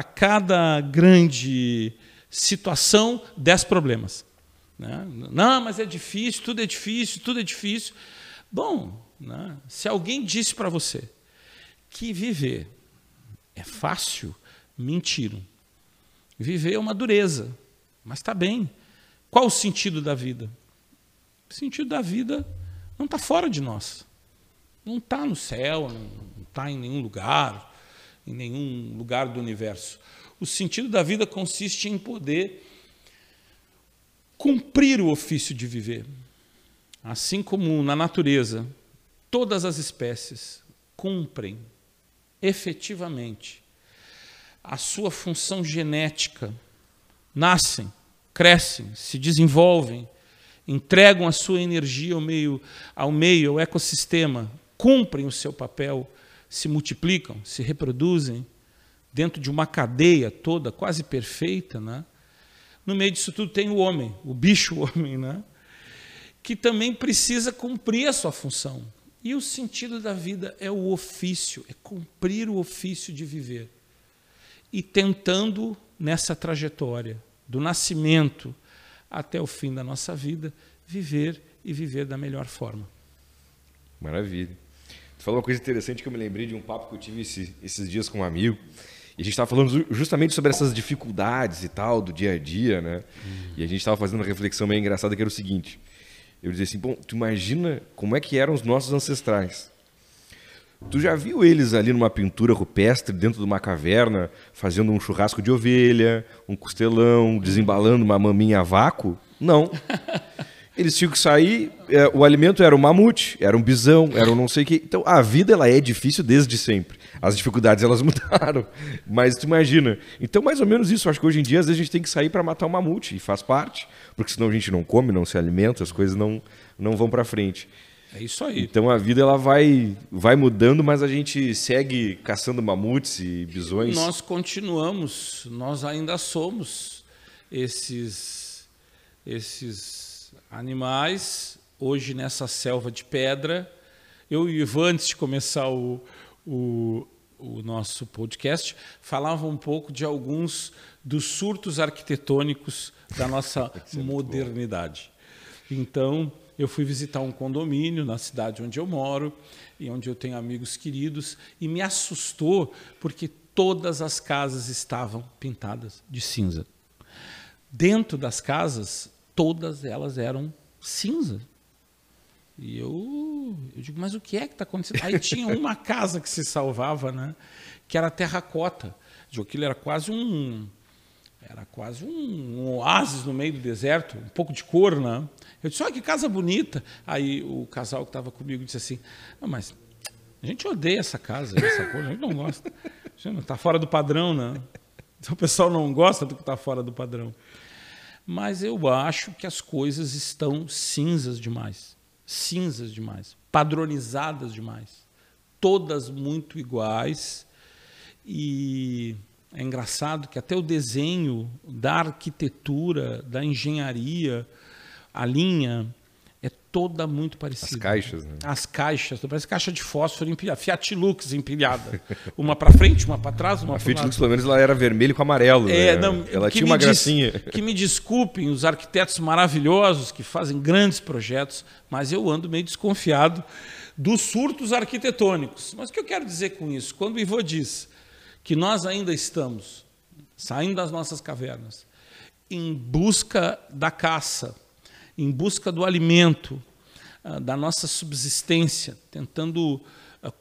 cada grande situação, 10 problemas. Né? Não, mas é difícil, tudo é difícil, tudo é difícil. Bom, né? Se alguém disse para você que viver é fácil, mentiram. Viver é uma dureza, mas está bem. Qual o sentido da vida? O sentido da vida não está fora de nós. Não está no céu, não está em nenhum lugar do universo. O sentido da vida consiste em poder Cumprir o ofício de viver. Assim como na natureza, todas as espécies cumprem efetivamente a sua função genética, nascem, crescem, se desenvolvem, entregam a sua energia ao meio, ao ecossistema, cumprem o seu papel, se multiplicam, se reproduzem dentro de uma cadeia toda quase perfeita, né? No meio disso tudo tem o homem, o bicho-homem, né? Que também precisa cumprir a sua função. E o sentido da vida é o ofício, é cumprir o ofício de viver. E tentando, nessa trajetória, do nascimento até o fim da nossa vida, viver e viver da melhor forma. Maravilha. Tu falou uma coisa interessante que eu me lembrei de um papo que eu tive esses dias com um amigo. E a gente estava falando justamente sobre essas dificuldades e tal, do dia a dia, né? E a gente estava fazendo uma reflexão meio engraçada que era o seguinte. Eu dizia assim, bom, tu imagina como é que eram os nossos ancestrais. Tu já viu eles ali numa pintura rupestre, dentro de uma caverna, fazendo um churrasco de ovelha, um costelão, desembalando uma maminha a vácuo? Não. Eles tinham que sair, o alimento era um mamute, era um bisão, era um não sei o quê. Então, a vida ela é difícil desde sempre. As dificuldades elas mudaram, mas tu imagina. Então, mais ou menos isso. Acho que hoje em dia, às vezes, a gente tem que sair para matar um mamute, e faz parte, porque senão a gente não come, não se alimenta, as coisas não vão para frente. É isso aí. Então, a vida ela vai mudando, mas a gente segue caçando mamutes e bisões. Nós continuamos, nós ainda somos esses animais, hoje nessa selva de pedra. Eu e o Ivan, antes de começar o nosso podcast, falava um pouco de alguns dos surtos arquitetônicos da nossa modernidade. Então, eu fui visitar um condomínio na cidade onde eu moro e onde eu tenho amigos queridos, e me assustou porque todas as casas estavam pintadas de cinza. Dentro das casas, todas elas eram cinza. E eu digo, mas o que é que está acontecendo? Aí tinha uma casa que se salvava, né? Que era terracota. Aquilo era quase um oásis no meio do deserto, um pouco de cor, né? Eu disse, olha que casa bonita. Aí o casal que estava comigo disse assim, não, mas a gente odeia essa casa, essa cor, a gente não gosta. Está fora do padrão, né? Então o pessoal não gosta do que está fora do padrão. Mas eu acho que as coisas estão cinzas demais, padronizadas demais, todas muito iguais. E é engraçado que até o desenho da arquitetura, da engenharia, a linha é toda muito parecida. As caixas, né? As caixas, parece caixa de fósforo empilhada, Fiat Lux empilhada. Uma para frente, uma para trás, uma para Fiat Lux, pelo menos, ela era vermelho com amarelo. Né? Não, ela tinha uma gracinha. Que me desculpem os arquitetos maravilhosos que fazem grandes projetos, mas eu ando meio desconfiado dos surtos arquitetônicos. Mas o que eu quero dizer com isso? Quando o Ivo diz que nós ainda estamos saindo das nossas cavernas, em busca da caça, em busca do alimento, da nossa subsistência, tentando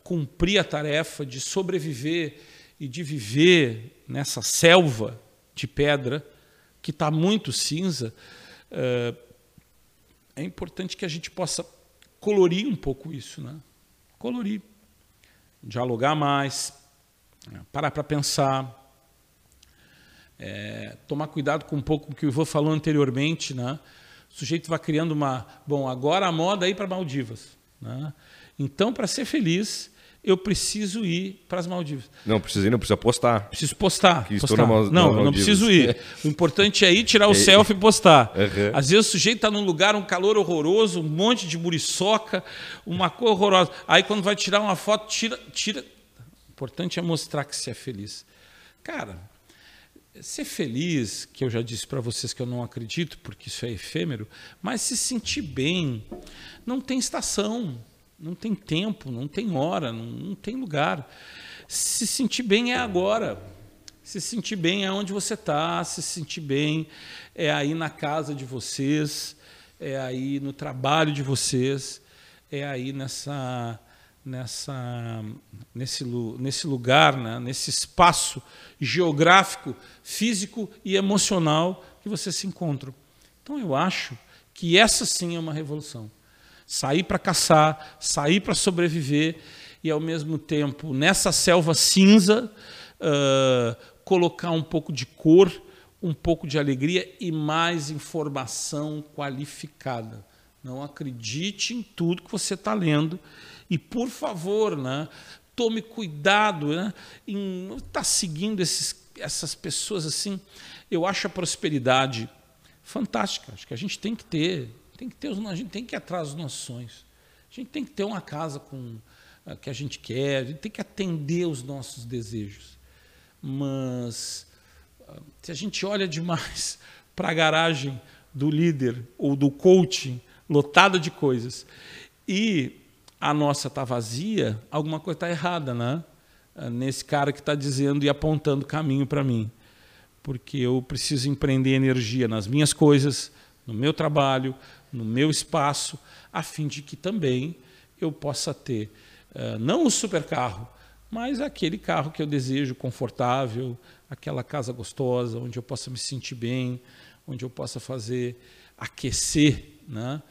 cumprir a tarefa de sobreviver e de viver nessa selva de pedra que está muito cinza, é importante que a gente possa colorir um pouco isso, né? Colorir, dialogar mais, parar para pensar, tomar cuidado com um pouco o que o Ivo falou anteriormente, né? O sujeito vai criando bom, agora a moda é ir para Maldivas, né? Então, para ser feliz, eu preciso ir para as Maldivas. Não precisa postar. Preciso postar. Não preciso ir. O importante é ir, tirar o selfie e postar. Uhum. Às vezes o sujeito está num lugar, um calor horroroso, um monte de muriçoca, uma cor horrorosa. Aí quando vai tirar uma foto, tira. O importante é mostrar que você é feliz. Cara, ser feliz, que eu já disse para vocês que eu não acredito, porque isso é efêmero, mas se sentir bem, não tem estação, não tem tempo, não tem hora, não tem lugar. Se sentir bem é agora. Se sentir bem é onde você está, se sentir bem é aí na casa de vocês, é aí no trabalho de vocês, é aí nesse lugar, né? Nesse espaço geográfico, físico e emocional que vocês se encontram. Então, eu acho que essa sim é uma revolução. Sair para caçar, sair para sobreviver e, ao mesmo tempo, nessa selva cinza, colocar um pouco de cor, um pouco de alegria e mais informação qualificada. Não acredite em tudo que você está lendo e, por favor, né, tome cuidado, né, em estar seguindo essas pessoas assim. Eu acho a prosperidade fantástica. Acho que a gente tem que ter, a gente tem que ir atrás dos nossos sonhos. A gente tem que ter uma casa que a gente quer, a gente tem que atender os nossos desejos. Mas se a gente olha demais para a garagem do líder ou do coaching, lotada de coisas, e a nossa está vazia, alguma coisa está errada, né? Nesse cara que está dizendo e apontando caminho para mim. Porque eu preciso empreender energia nas minhas coisas, no meu trabalho, no meu espaço, a fim de que também eu possa ter, não o supercarro, mas aquele carro que eu desejo, confortável, aquela casa gostosa, onde eu possa me sentir bem, onde eu possa aquecer, né,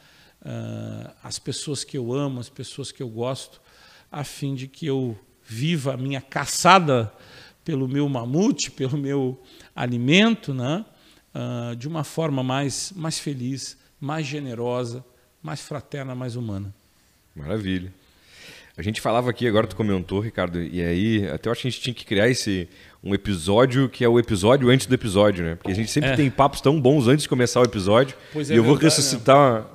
as pessoas que eu amo, as pessoas que eu gosto, a fim de que eu viva a minha caçada pelo meu mamute, pelo meu alimento, né, de uma forma mais feliz, mais generosa, mais fraterna, mais humana. Maravilha. A gente falava aqui, agora tu comentou, Ricardo, e aí até eu acho que a gente tinha que criar um episódio que é o episódio antes do episódio, né? Porque a gente sempre tem papos tão bons antes de começar o episódio. Pois e eu vou ressuscitar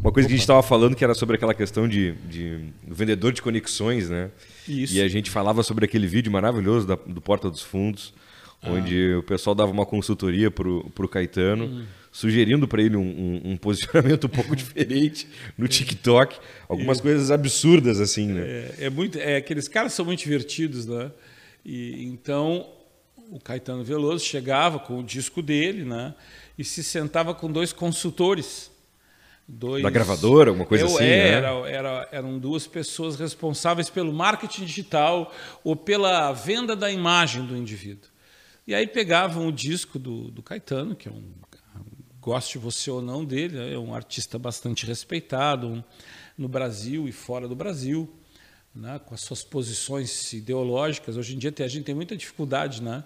uma coisa que a gente estava falando, que era sobre aquela questão de vendedor de conexões, né? Isso. E a gente falava sobre aquele vídeo maravilhoso do Porta dos Fundos, onde o pessoal dava uma consultoria pro Caetano, sugerindo para ele um posicionamento um pouco diferente no TikTok, algumas coisas absurdas assim, né? Aqueles caras são muito divertidos, né? E então o Caetano Veloso chegava com o disco dele, né? E se sentava com dois consultores. Da gravadora, alguma coisa assim, né? Eram duas pessoas responsáveis pelo marketing digital ou pela venda da imagem do indivíduo. E aí pegavam o disco do Caetano, que goste você ou não dele, é um artista bastante respeitado no Brasil e fora do Brasil, né, com as suas posições ideológicas. Hoje em dia a gente tem muita dificuldade, né?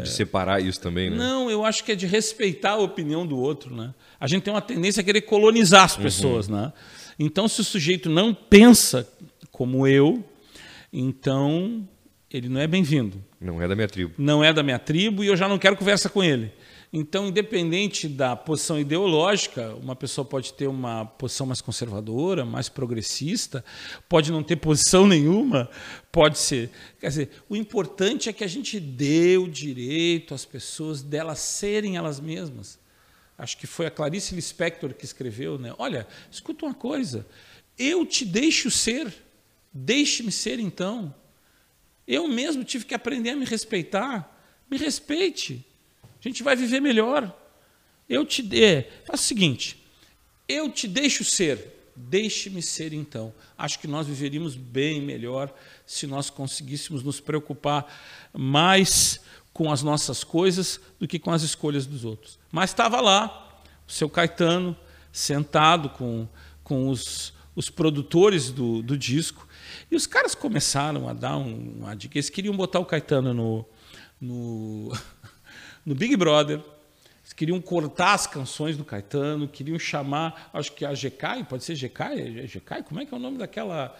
De separar isso também, né? Não, eu acho que é de respeitar a opinião do outro, né? A gente tem uma tendência a querer colonizar as pessoas, né? Então, se o sujeito não pensa como eu, então ele não é bem-vindo. Não é da minha tribo. Não é da minha tribo e eu já não quero conversa com ele. Então, independente da posição ideológica, uma pessoa pode ter uma posição mais conservadora, mais progressista, pode não ter posição nenhuma, pode ser. Quer dizer, o importante é que a gente dê o direito às pessoas delas serem elas mesmas. Acho que foi a Clarice Lispector que escreveu, né? Olha, escuta uma coisa, eu te deixo ser, deixe-me ser então. Eu mesmo tive que aprender a me respeitar. Me respeite. A gente vai viver melhor. Faz o seguinte, eu te deixo ser, deixe-me ser então. Acho que nós viveríamos bem melhor se nós conseguíssemos nos preocupar mais com as nossas coisas do que com as escolhas dos outros. Mas estava lá o seu Caetano, sentado com os produtores do disco, e os caras começaram a dar uma dica. Eles queriam botar o Caetano no Big Brother, eles queriam cortar as canções do Caetano, queriam chamar, acho que a GK, pode ser GK? GK? Como é que é o nome daquela...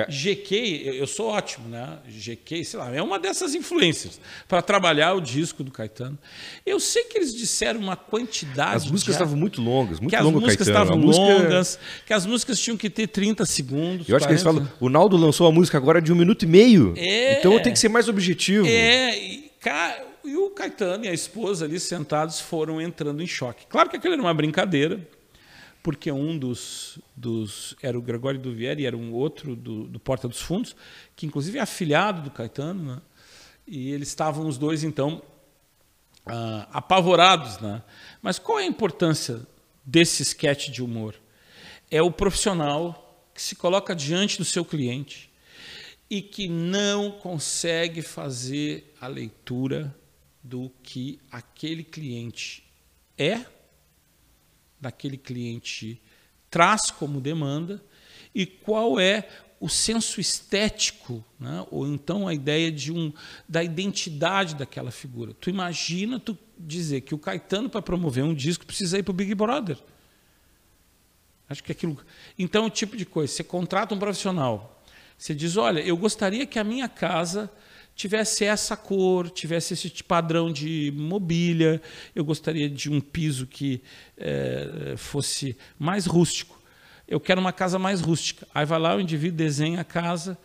GK, eu sou ótimo, né? GK, sei lá, é uma dessas influências para trabalhar o disco do Caetano. Eu sei que eles disseram uma quantidade... As músicas estavam muito longas, muito longas. Que as músicas estavam longas, que as músicas tinham que ter 30 segundos. Eu acho 40. Que eles falam, o Naldo lançou a música agora de 1 minuto e meio, então tem que ser mais objetivo. E o Caetano e a esposa ali sentados foram entrando em choque. Claro que aquilo era uma brincadeira, porque um dos era o Gregório Duvier e era um outro do Porta dos Fundos, que inclusive é afilhado do Caetano, né? E eles estavam os dois, então, apavorados, né? Mas qual é a importância desse sketch de humor? É o profissional que se coloca diante do seu cliente e que não consegue fazer a leitura do que aquele cliente é daquele cliente traz como demanda e qual é o senso estético, né? Ou então a ideia da identidade daquela figura. Tu imagina tu dizer que o Caetano, para promover um disco, precisa ir para o Big Brother. Acho que aquilo... Então, o tipo de coisa, você contrata um profissional, você diz, olha, eu gostaria que a minha casa tivesse essa cor, tivesse esse padrão de mobília, eu gostaria de um piso que fosse mais rústico. Eu quero uma casa mais rústica. Aí vai lá, o indivíduo desenha a casa,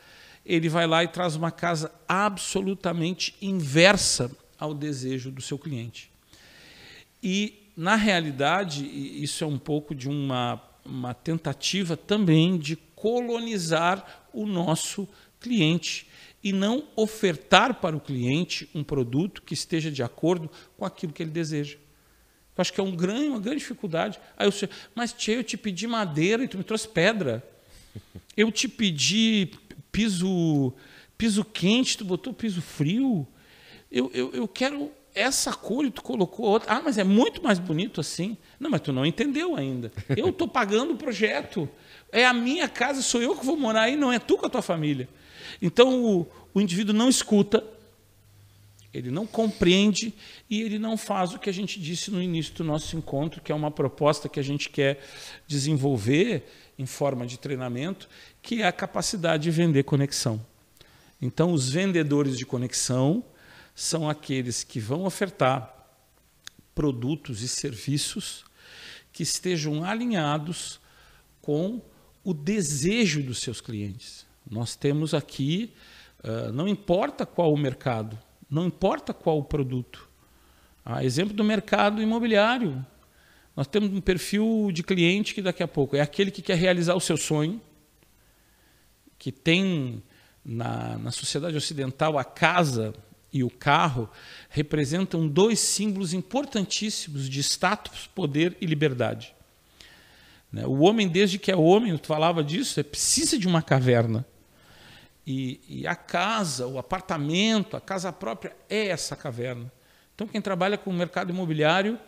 ele vai lá e traz uma casa absolutamente inversa ao desejo do seu cliente. E, na realidade, isso é um pouco de uma tentativa também de colonizar o nosso cliente e não ofertar para o cliente um produto que esteja de acordo com aquilo que ele deseja. Eu acho que é uma grande dificuldade. Aí mas eu te pedi madeira e tu me trouxe pedra. Eu te pedi piso quente, tu botou piso frio. Eu quero essa cor e tu colocou outra. Ah, mas é muito mais bonito assim. Não, mas tu não entendeu ainda. Eu estou pagando o projeto. É a minha casa, sou eu que vou morar aí, não é tu com a tua família. Então o indivíduo não escuta, ele não compreende e ele não faz o que a gente disse no início do nosso encontro, que é uma proposta que a gente quer desenvolver em forma de treinamento, que é a capacidade de vender conexão. Então, os vendedores de conexão são aqueles que vão ofertar produtos e serviços que estejam alinhados com o desejo dos seus clientes. Nós temos aqui, não importa qual o mercado, não importa qual o produto. Exemplo do mercado imobiliário. Nós temos um perfil de cliente que daqui a pouco é aquele que quer realizar o seu sonho, que tem na sociedade ocidental a casa e o carro representam dois símbolos importantíssimos de status, poder e liberdade. O homem, desde que é homem, tu falava disso, precisa de uma caverna. E a casa, o apartamento, a casa própria é essa caverna. Então, quem trabalha com o mercado imobiliário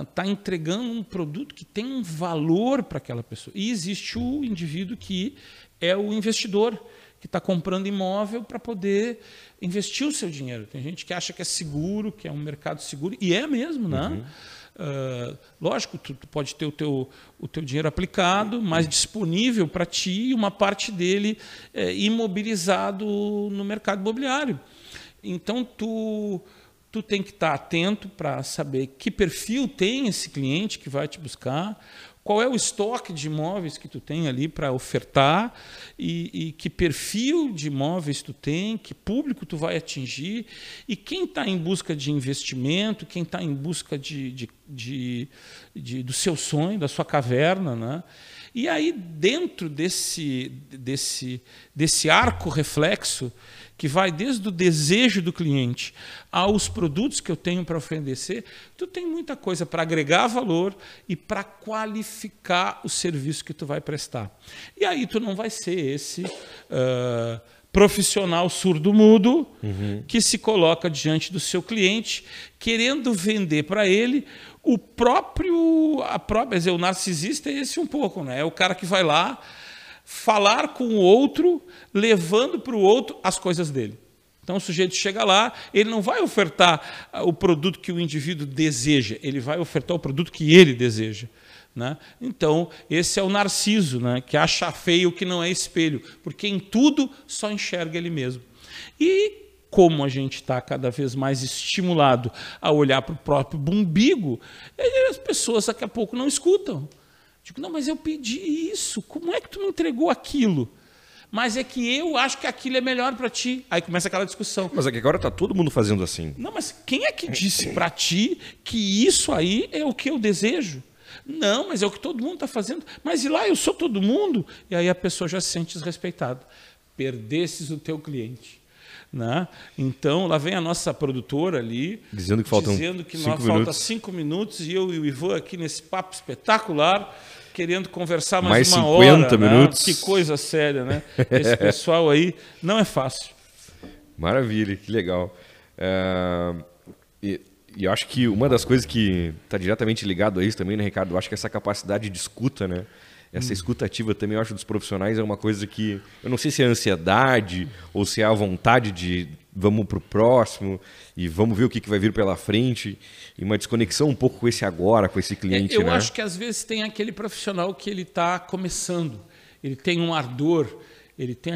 está entregando um produto que tem um valor para aquela pessoa. E existe o indivíduo que é o investidor, que está comprando imóvel para poder investir o seu dinheiro. Tem gente que acha que é seguro, que é um mercado seguro, e é mesmo, né? Uhum. Lógico, tu pode ter o teu dinheiro aplicado, mas disponível para ti, e uma parte dele imobilizado no mercado imobiliário. Então, tu tem que estar atento para saber que perfil tem esse cliente que vai te buscar, qual é o estoque de imóveis que tu tem ali para ofertar e que perfil de imóveis tu tem, que público tu vai atingir e quem está em busca de investimento, quem está em busca do seu sonho, da sua caverna, né? E aí, dentro desse arco reflexo, que vai desde o desejo do cliente aos produtos que eu tenho para oferecer, tu tem muita coisa para agregar valor e para qualificar o serviço que tu vai prestar. E aí tu não vai ser esse profissional surdo-mudo que se coloca diante do seu cliente, querendo vender para ele o narcisista é esse um pouco, né? É o cara que vai lá falar com o outro, levando para o outro as coisas dele. Então o sujeito chega lá, ele não vai ofertar o produto que o indivíduo deseja, ele vai ofertar o produto que ele deseja, né? Então esse é o narciso, né? Que acha feio o que não é espelho, porque em tudo só enxerga ele mesmo. E como a gente está cada vez mais estimulado a olhar para o próprio umbigo, as pessoas daqui a pouco não escutam. Digo, não, mas eu pedi isso, como é que tu me entregou aquilo? Mas é que eu acho que aquilo é melhor para ti. Aí começa aquela discussão. Mas é que agora está todo mundo fazendo assim. Não, mas quem é que disse para ti que isso aí é o que eu desejo? Não, mas é o que todo mundo está fazendo. Mas e lá, eu sou todo mundo? E aí a pessoa já se sente desrespeitada. Perdesses o teu cliente. Né? Então, lá vem a nossa produtora ali, dizendo que faltam 5 minutos e eu e o Ivan aqui nesse papo espetacular, querendo conversar mais uma hora. 50 minutos. Né? Que coisa séria, né? Esse pessoal aí não é fácil. Maravilha, que legal. E eu acho que uma das coisas que está diretamente ligado a isso também, né, Ricardo? Eu acho que essa capacidade de escuta, né? Essa escutativa também, eu acho, dos profissionais é uma coisa que... Eu não sei se é ansiedade ou se é a vontade de vamos para o próximo e vamos ver o que vai vir pela frente. E uma desconexão um pouco com esse agora, com esse cliente, Eu né? acho que às vezes tem aquele profissional que ele está começando. Ele tem um ardor, ele tem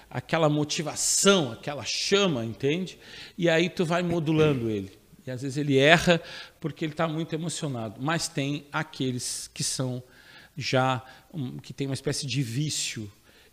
aquela motivação, aquela chama, entende? E aí tu vai modulando ele. E às vezes ele erra porque ele está muito emocionado. Mas tem aqueles que são já que tem uma espécie de vício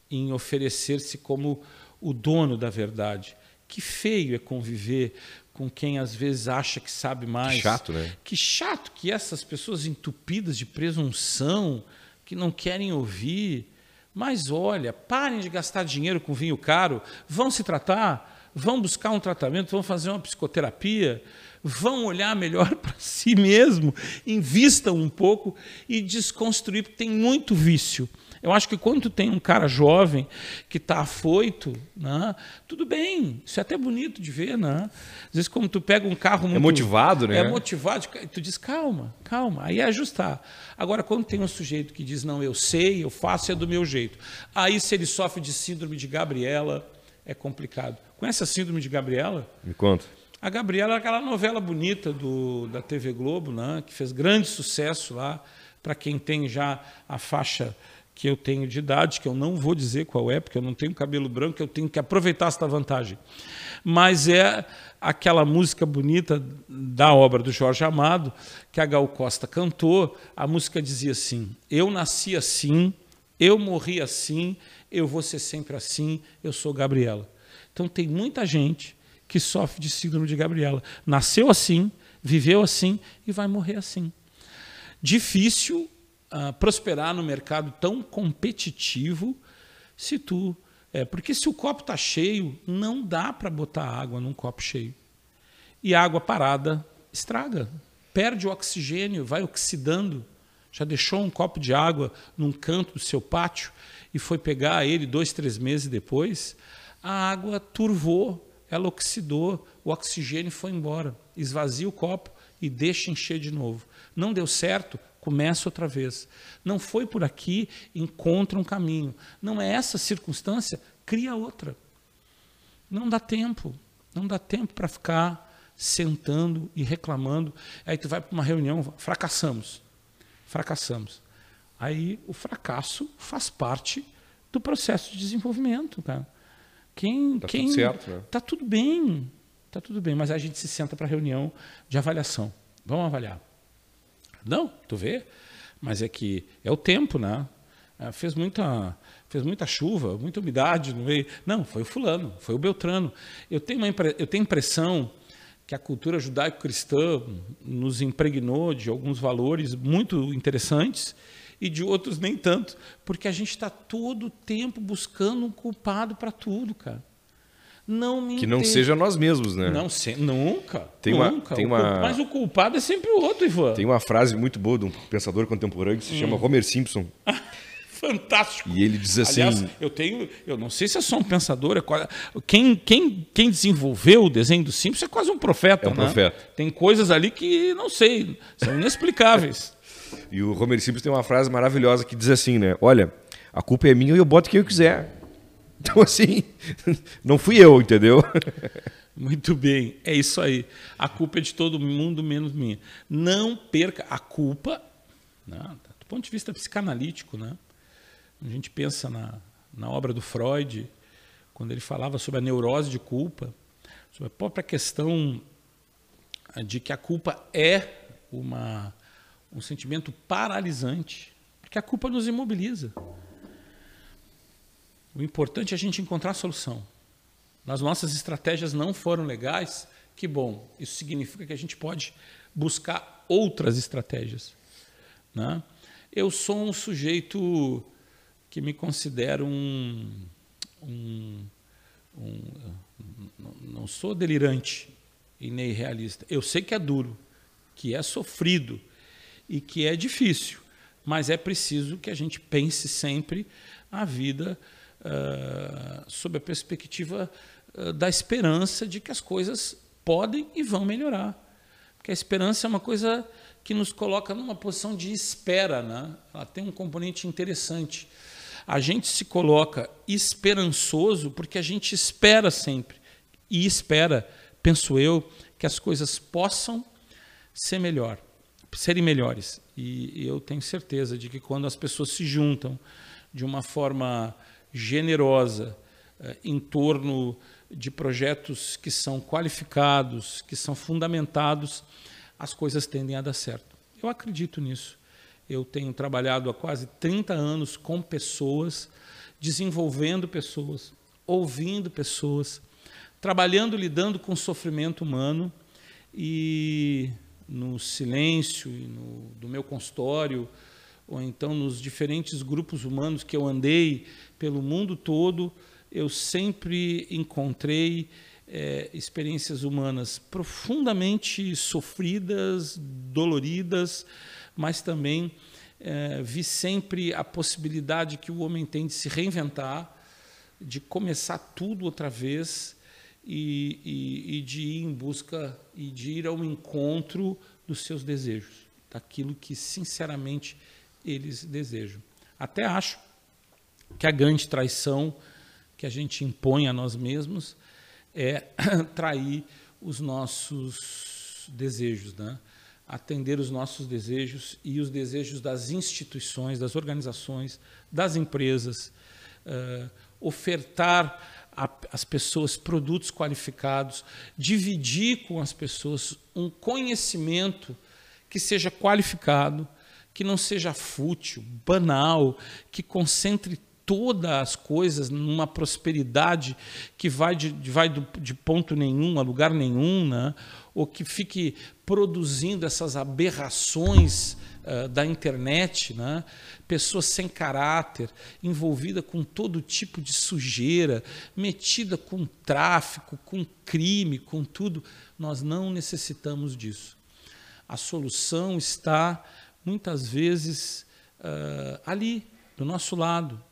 em oferecer-se como o dono da verdade. Que feio é conviver com quem às vezes acha que sabe mais. Que chato, né? Que chato que essas pessoas entupidas de presunção, que não querem ouvir. Mas olha, parem de gastar dinheiro com vinho caro, vão se tratar, vão buscar um tratamento, vão fazer uma psicoterapia, vão olhar melhor para si mesmo, invistam um pouco e desconstruir, porque tem muito vício. Eu acho que quando tu tem um cara jovem que está afoito, né, tudo bem, isso é até bonito de ver, né? Às vezes, como tu pega um carro muito... É motivado, né? É motivado, tu diz, calma, calma, aí é ajustar. Agora, quando tem um sujeito que diz, não, eu sei, eu faço, é do meu jeito. Aí, se ele sofre de síndrome de Gabriela, é complicado. Conhece a síndrome de Gabriela? Me conta. A Gabriela é aquela novela bonita da TV Globo, né, que fez grande sucesso lá, para quem tem já a faixa que eu tenho de idade, que eu não vou dizer qual é, porque eu não tenho cabelo branco, eu tenho que aproveitar esta vantagem. Mas é aquela música bonita da obra do Jorge Amado, que a Gal Costa cantou. A música dizia assim: eu nasci assim, eu morri assim, eu vou ser sempre assim, eu sou Gabriela. Então tem muita gente que sofre de síndrome de Gabriela. Nasceu assim, viveu assim e vai morrer assim. Difícil prosperar no mercado tão competitivo se tu... porque se o copo está cheio, não dá para botar água num copo cheio. E água parada estraga, perde o oxigênio, vai oxidando. Já deixou um copo de água num canto do seu pátio e foi pegar ele 2, 3 meses depois, a água turvou, ela oxidou, o oxigênio foi embora. Esvazia o copo e deixa encher de novo. Não deu certo, começa outra vez. Não foi por aqui, encontra um caminho. Não é essa circunstância, cria outra. Não dá tempo. Não dá tempo para ficar sentando e reclamando. Aí tu vai para uma reunião, fracassamos. Aí o fracasso faz parte do processo de desenvolvimento, cara. Tudo certo, né? Tá tudo bem, mas a gente se senta para a reunião de avaliação. Vamos avaliar. Não, tu vê, mas é que é o tempo, né? Fez muita chuva, muita umidade no meio. Não, foi o fulano, foi o Beltrano. Eu tenho impressão que a cultura judaico-cristã nos impregnou de alguns valores muito interessantes e de outros nem tanto, porque a gente está todo o tempo buscando um culpado para tudo, cara. Que não seja nós mesmos, né? Nunca. Mas o culpado é sempre o outro, Ivan. Tem uma frase muito boa de um pensador contemporâneo que se chama Homer Simpson. Fantástico. E ele diz assim... Aliás, eu não sei se é só um pensador, quem desenvolveu o desenho do Simpson é quase um profeta. É um profeta. Tem coisas ali que, não sei, são inexplicáveis. E o Homer Simpson tem uma frase maravilhosa que diz assim, né? Olha, a culpa é minha e eu boto quem eu quiser. Então, assim, não fui eu, entendeu? Muito bem, é isso aí. A culpa é de todo mundo, menos minha. Não perca a culpa, né, do ponto de vista psicanalítico, né? A gente pensa na obra do Freud, quando ele falava sobre a neurose de culpa, sobre a própria questão de que a culpa é um sentimento paralisante, porque a culpa nos imobiliza. O importante é a gente encontrar a solução. As nossas estratégias não foram legais, que bom. Isso significa que a gente pode buscar outras estratégias, né? Eu sou um sujeito que me considero não sou delirante e nem realista. Eu sei que é duro, que é sofrido e que é difícil, mas é preciso que a gente pense sempre a vida sob a perspectiva da esperança de que as coisas podem e vão melhorar. Porque a esperança é uma coisa que nos coloca numa posição de espera, né? Ela tem um componente interessante. A gente se coloca esperançoso porque a gente espera sempre. E espera, penso eu, que as coisas possam serem melhores. E eu tenho certeza de que quando as pessoas se juntam de uma forma generosa em torno de projetos que são qualificados, que são fundamentados, as coisas tendem a dar certo. Eu acredito nisso. Eu tenho trabalhado há quase 30 anos com pessoas, desenvolvendo pessoas, ouvindo pessoas, trabalhando, lidando com o sofrimento humano, e no silêncio do meu consultório, ou então nos diferentes grupos humanos que eu andei pelo mundo todo, eu sempre encontrei experiências humanas profundamente sofridas, doloridas, mas também vi sempre a possibilidade que o homem tem de se reinventar, de começar tudo outra vez e de ir em busca e de ir ao encontro dos seus desejos, daquilo que sinceramente eles desejam. Até acho que a grande traição que a gente impõe a nós mesmos é trair os nossos desejos, né? Atender os nossos desejos e os desejos das instituições, das organizações, das empresas, ofertar às pessoas produtos qualificados, dividir com as pessoas um conhecimento que seja qualificado, que não seja fútil, banal, que concentre todas as coisas numa prosperidade que vai de ponto nenhum a lugar nenhum, né? Ou que fique produzindo essas aberrações da internet, né? Pessoas sem caráter, envolvida com todo tipo de sujeira, metida com tráfico, com crime, com tudo. Nós não necessitamos disso. A solução está, muitas vezes, ali, do nosso lado,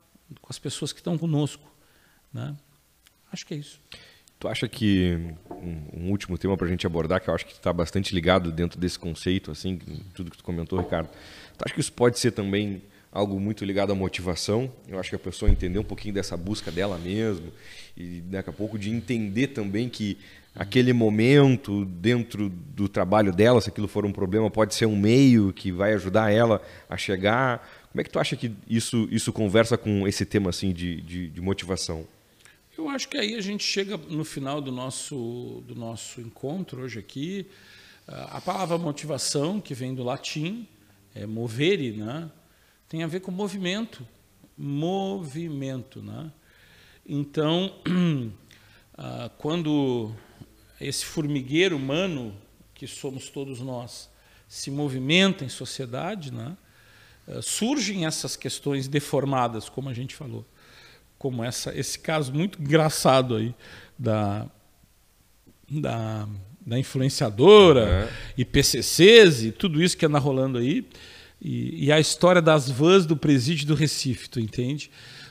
com as pessoas que estão conosco, né? Acho que é isso. Tu acha que um último tema para a gente abordar, que eu acho que está bastante ligado dentro desse conceito, assim, tudo que tu comentou, Ricardo, tu acha que isso pode ser também algo muito ligado à motivação? Eu acho que a pessoa entender um pouquinho dessa busca dela mesmo e daqui a pouco de entender também que aquele momento dentro do trabalho dela, se aquilo for um problema, pode ser um meio que vai ajudar ela a chegar. Como é que tu acha que isso conversa com esse tema assim de motivação? Eu acho que aí a gente chega no final do nosso encontro hoje aqui. A palavra motivação, que vem do latim, é movere, né? Tem a ver com movimento, né? Então, quando esse formigueiro humano, que somos todos nós, se movimenta em sociedade, né? Surgem essas questões deformadas, como a gente falou, como esse caso muito engraçado aí da influenciadora, e PCCs e tudo isso que anda rolando aí, e a história das vans do presídio do Recife, tu entende?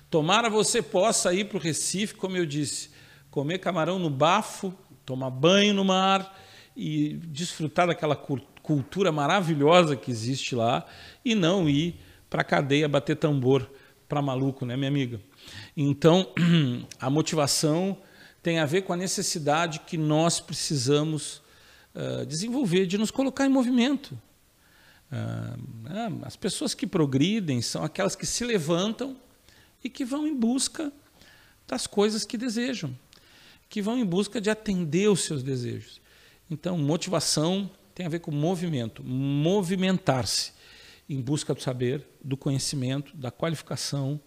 Tomara você possa ir para o Recife, como eu disse, comer camarão no bafo, tomar banho no mar e desfrutar daquela cultura maravilhosa que existe lá, e não ir para a cadeia bater tambor para maluco, né, minha amiga? Então, a motivação tem a ver com a necessidade que nós precisamos desenvolver, de nos colocar em movimento. As pessoas que progridem são aquelas que se levantam e que vão em busca das coisas que desejam, que vão em busca de atender os seus desejos. Então, motivação tem a ver com movimento, movimentar-se em busca do saber, do conhecimento, da qualificação,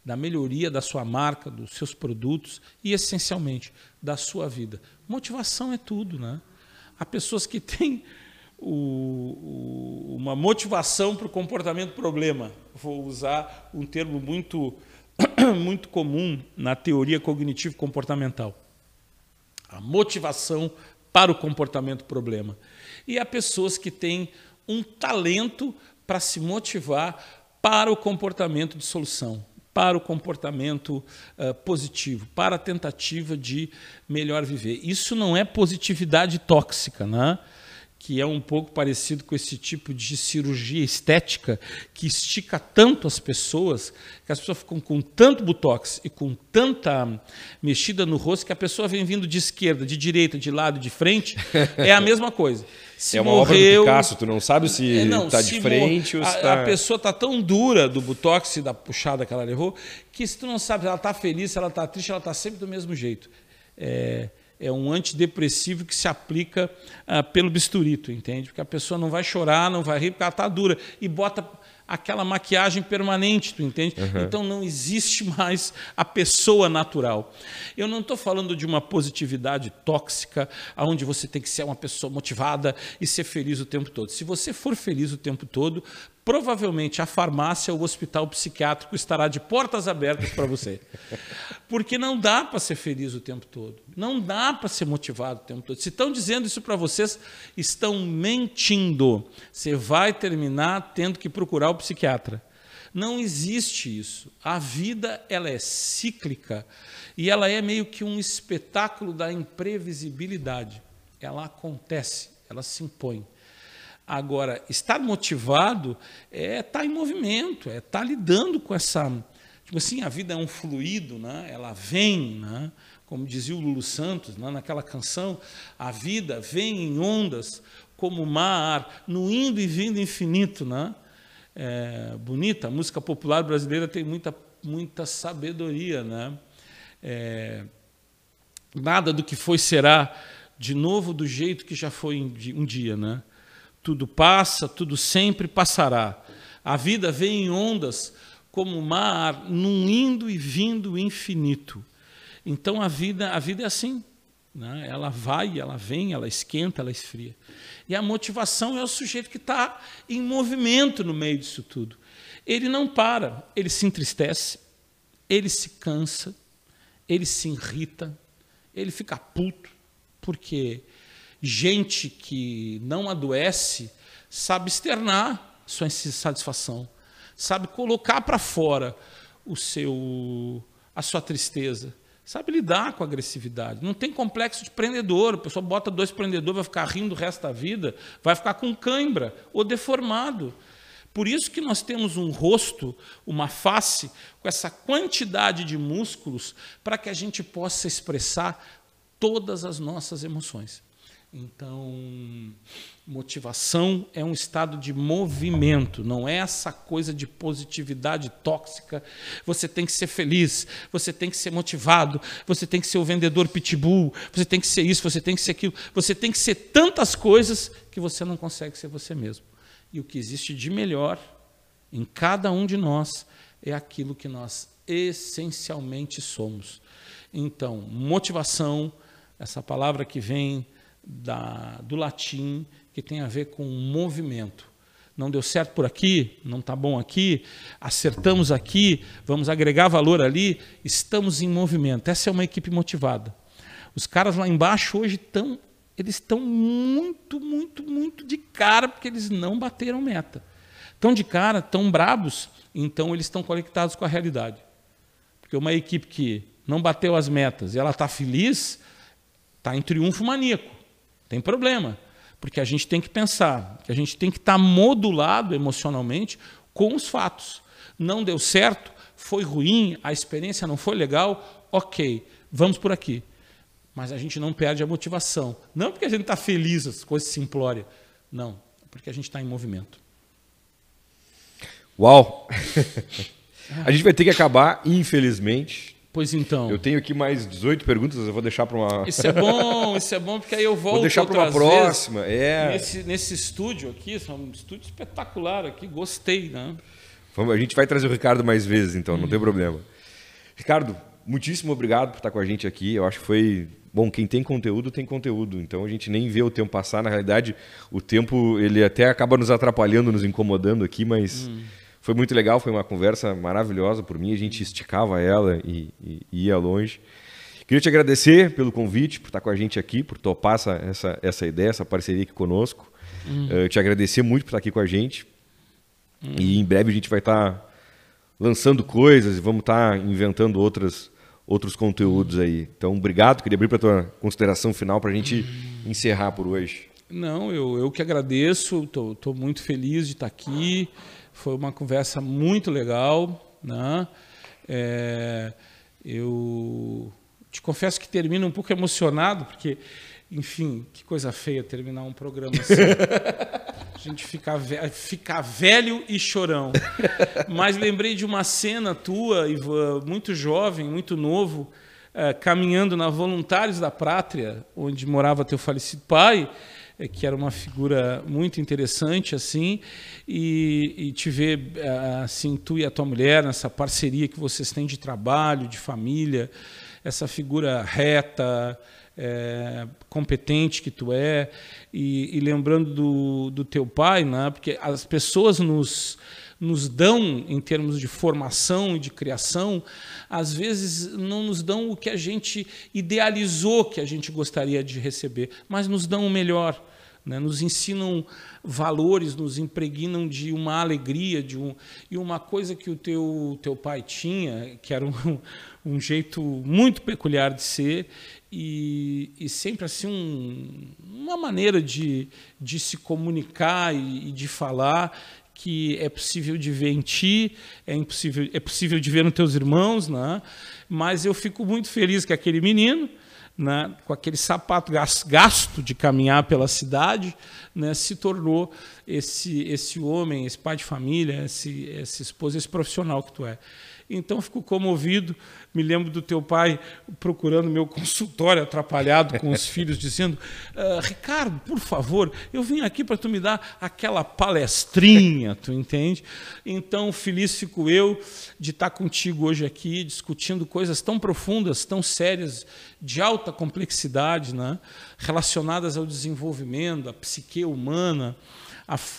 da melhoria da sua marca, dos seus produtos e, essencialmente, da sua vida. Motivação é tudo, né? Há pessoas que têm uma motivação para o comportamento problema. Vou usar um termo muito, muito comum na teoria cognitivo-comportamental. A motivação para o comportamento problema. E há pessoas que têm um talento para se motivar para o comportamento de solução, para o comportamento positivo, para a tentativa de melhor viver. Isso não é positividade tóxica, né? que é um pouco parecido com esse tipo de cirurgia estética que estica tanto as pessoas, que as pessoas ficam com tanto botox e com tanta mexida no rosto que a pessoa vem vindo de esquerda, de direita, de lado, de frente, é a mesma coisa. Se é uma morreu, obra do Picasso, tu não sabe se está de frente ou se está... A pessoa está tão dura do botox e da puxada que ela levou, que se tu não sabe se ela está feliz, se ela está triste, ela está sempre do mesmo jeito. É um antidepressivo que se aplica pelo bisturi, tu entende? Porque a pessoa não vai chorar, não vai rir, porque ela está dura. E bota aquela maquiagem permanente, tu entende? Uhum. Então não existe mais a pessoa natural. Eu não estou falando de uma positividade tóxica, onde você tem que ser uma pessoa motivada e ser feliz o tempo todo. Se você for feliz o tempo todo, provavelmente a farmácia ou o hospital psiquiátrico estará de portas abertas para você. Porque não dá para ser feliz o tempo todo. Não dá para ser motivado o tempo todo. Se estão dizendo isso para vocês, estão mentindo. Você vai terminar tendo que procurar o psiquiatra. Não existe isso. A vida ela é cíclica e ela é meio que um espetáculo da imprevisibilidade. Ela acontece, ela se impõe. Agora, estar motivado é estar em movimento, é estar lidando com essa... Tipo assim, a vida é um fluido, né? Ela vem, né? Como dizia o Lulu Santos, né? Naquela canção, a vida vem em ondas como o mar, no indo e vindo infinito. Né? Bonita, a música popular brasileira tem muita sabedoria. Né? Nada do que foi será de novo do jeito que já foi um dia. Né? Tudo passa, tudo sempre passará. A vida vem em ondas como o mar, num indo e vindo infinito. Então a vida é assim, né? Ela vai, ela vem, ela esquenta, ela esfria. E a motivação é o sujeito que está em movimento no meio disso tudo. Ele não para, ele se entristece, ele se cansa, ele se irrita, ele fica puto, porque gente que não adoece sabe externar sua insatisfação, sabe colocar para fora a sua tristeza, sabe lidar com a agressividade. Não tem complexo de prendedor. A pessoa bota 2 prendedores, vai ficar rindo o resto da vida, vai ficar com cãibra ou deformado. Por isso que nós temos um rosto, uma face, com essa quantidade de músculos para que a gente possa expressar todas as nossas emoções. Então, motivação é um estado de movimento, não é essa coisa de positividade tóxica. Você tem que ser feliz, você tem que ser motivado, você tem que ser o vendedor pitbull, você tem que ser isso, você tem que ser aquilo, você tem que ser tantas coisas que você não consegue ser você mesmo. E o que existe de melhor em cada um de nós é aquilo que nós essencialmente somos. Então, motivação, essa palavra que vem do latim, que tem a ver com movimento. Não deu certo por aqui, não está bom aqui, acertamos aqui, vamos agregar valor ali, estamos em movimento. Essa é uma equipe motivada. Os caras lá embaixo hoje eles estão muito de cara, porque eles não bateram meta. Estão de cara, estão brabos, então eles estão conectados com a realidade. Porque uma equipe que não bateu as metas e ela está feliz, está em triunfo maníaco. Tem problema, porque a gente tem que pensar, que a gente tem que estar modulado emocionalmente com os fatos. Não deu certo, foi ruim, a experiência não foi legal, ok, vamos por aqui. Mas a gente não perde a motivação. Não porque a gente está feliz, as coisas simplórias. Não, porque a gente está em movimento. Uau! A gente vai ter que acabar, infelizmente. Pois então. Eu tenho aqui mais 18 perguntas, eu vou deixar para uma... Isso é bom, porque aí eu volto. Vou deixar para uma próxima. Nesse estúdio aqui, é um estúdio espetacular aqui, gostei, né? A gente vai trazer o Ricardo mais vezes, então, não tem problema. Ricardo, muitíssimo obrigado por estar com a gente aqui. Eu acho que foi... Bom, quem tem conteúdo, tem conteúdo. Então, a gente nem vê o tempo passar. Na realidade, o tempo ele até acaba nos atrapalhando, nos incomodando aqui, mas... Foi muito legal, foi uma conversa maravilhosa por mim, a gente esticava ela e ia longe. Queria te agradecer pelo convite, por estar com a gente aqui, por topar essa ideia, essa parceria aqui conosco. Te agradecer muito por estar aqui com a gente. E em breve a gente vai estar lançando coisas e vamos estar inventando outros conteúdos aí. Então, obrigado, queria abrir para a tua consideração final para a gente encerrar por hoje. Não, eu que agradeço, estou muito feliz de estar aqui, foi uma conversa muito legal, né? Eu te confesso que termino um pouco emocionado, porque, enfim, que coisa feia terminar um programa assim. A gente fica velho e chorão. Mas lembrei de uma cena tua, Ivan, muito jovem, muito novo, caminhando na Voluntários da Pátria, onde morava teu falecido pai, que era uma figura muito interessante, assim, e te ver, assim, tu e a tua mulher, nessa parceria que vocês têm de trabalho, de família, essa figura reta, competente que tu é, e lembrando do teu pai, né? Porque as pessoas nos dão, em termos de formação e de criação, às vezes não nos dão o que a gente idealizou que a gente gostaria de receber, mas nos dão o melhor, né? Nos ensinam valores, nos impregnam de uma alegria, e uma coisa que o teu pai tinha, que era um jeito muito peculiar de ser, e sempre assim uma maneira de se comunicar e de falar, que é possível de ver em ti, é possível de ver nos teus irmãos, né? Mas eu fico muito feliz que aquele menino, né, com aquele sapato gasto de caminhar pela cidade, né, se tornou esse homem, esse pai de família, essa esposa, esse profissional que tu é. Então, fico comovido. Me lembro do teu pai procurando meu consultório atrapalhado com os filhos, dizendo: Ricardo, por favor, eu vim aqui para tu me dar aquela palestrinha, tu entende? Então, feliz fico eu de estar contigo hoje aqui, discutindo coisas tão profundas, tão sérias, de alta complexidade, né? Relacionadas ao desenvolvimento, à psique humana,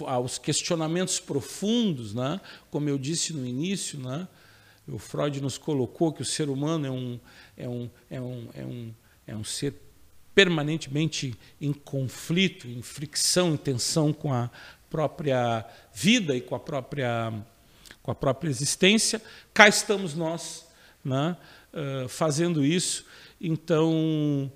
aos questionamentos profundos, né? Como eu disse no início, né? O Freud nos colocou que o ser humano é um ser permanentemente em conflito, em fricção, em tensão com a própria vida e com a própria existência. Cá estamos nós, né, fazendo isso. Então,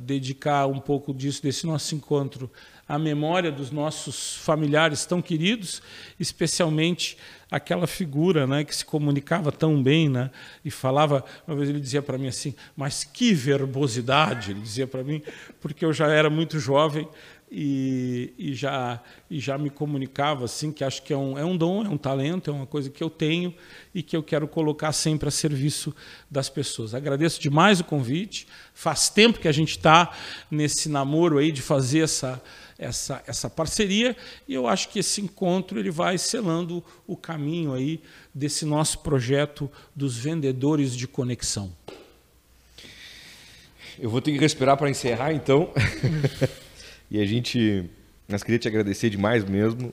dedicar um pouco desse nosso encontro à memória dos nossos familiares tão queridos, especialmente aquela figura, né, que se comunicava tão bem, né, e falava, uma vez ele dizia para mim assim, mas que verbosidade, ele dizia para mim, porque eu já era muito jovem e já me comunicava assim, que acho que é um dom, é um talento, é uma coisa que eu tenho e que eu quero colocar sempre a serviço das pessoas. Agradeço demais o convite, faz tempo que a gente está nesse namoro aí de fazer essa parceria, e eu acho que esse encontro ele vai selando o caminho aí desse nosso projeto dos vendedores de conexão. Eu vou ter que respirar para encerrar, então. Nós queria te agradecer demais mesmo.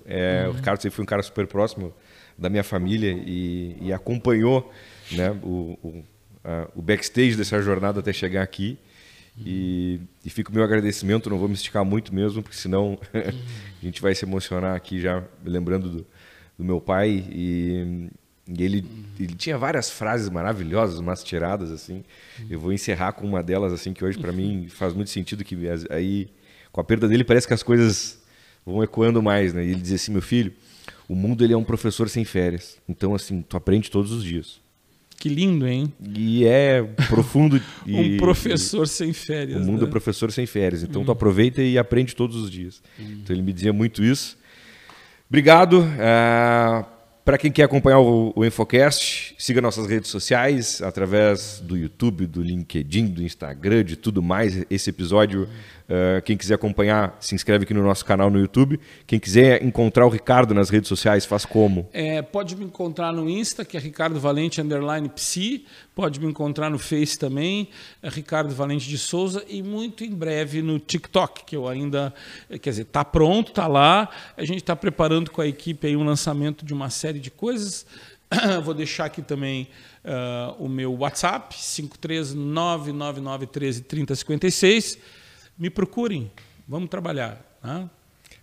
O Ricardo sempre foi um cara super próximo da minha família e acompanhou, né, o backstage dessa jornada até chegar aqui. E fica o meu agradecimento, não vou me esticar muito mesmo, porque senão a gente vai se emocionar aqui já, lembrando do meu pai. E ele tinha várias frases maravilhosas, umas tiradas assim. Eu vou encerrar com uma delas assim, que hoje para mim faz muito sentido, que aí com a perda dele parece que as coisas vão ecoando mais, né? E ele dizia assim: meu filho, o mundo ele é um professor sem férias, então assim, tu aprende todos os dias. Que lindo, hein? E é profundo. Um professor sem férias. O mundo, né? É professor sem férias. Então, tu aproveita e aprende todos os dias. Então, ele me dizia muito isso. Obrigado. Para quem quer acompanhar o Infocast, siga nossas redes sociais, através do YouTube, do LinkedIn, do Instagram, de tudo mais. Esse episódio, quem quiser acompanhar, se inscreve aqui no nosso canal no YouTube. Quem quiser encontrar o Ricardo nas redes sociais, faz como? Pode me encontrar no Insta, que é Ricardo Valente _Psi. Pode me encontrar no Face também, Ricardo Valente de Souza. E muito em breve no TikTok, que eu ainda... Quer dizer, está pronto, está lá. A gente está preparando com a equipe aí um lançamento de uma série de coisas. Vou deixar aqui também o meu WhatsApp, 53999133056. Me procurem, vamos trabalhar. Né?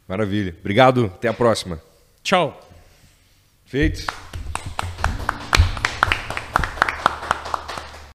Maravilha. Obrigado, até a próxima. Tchau. Feito.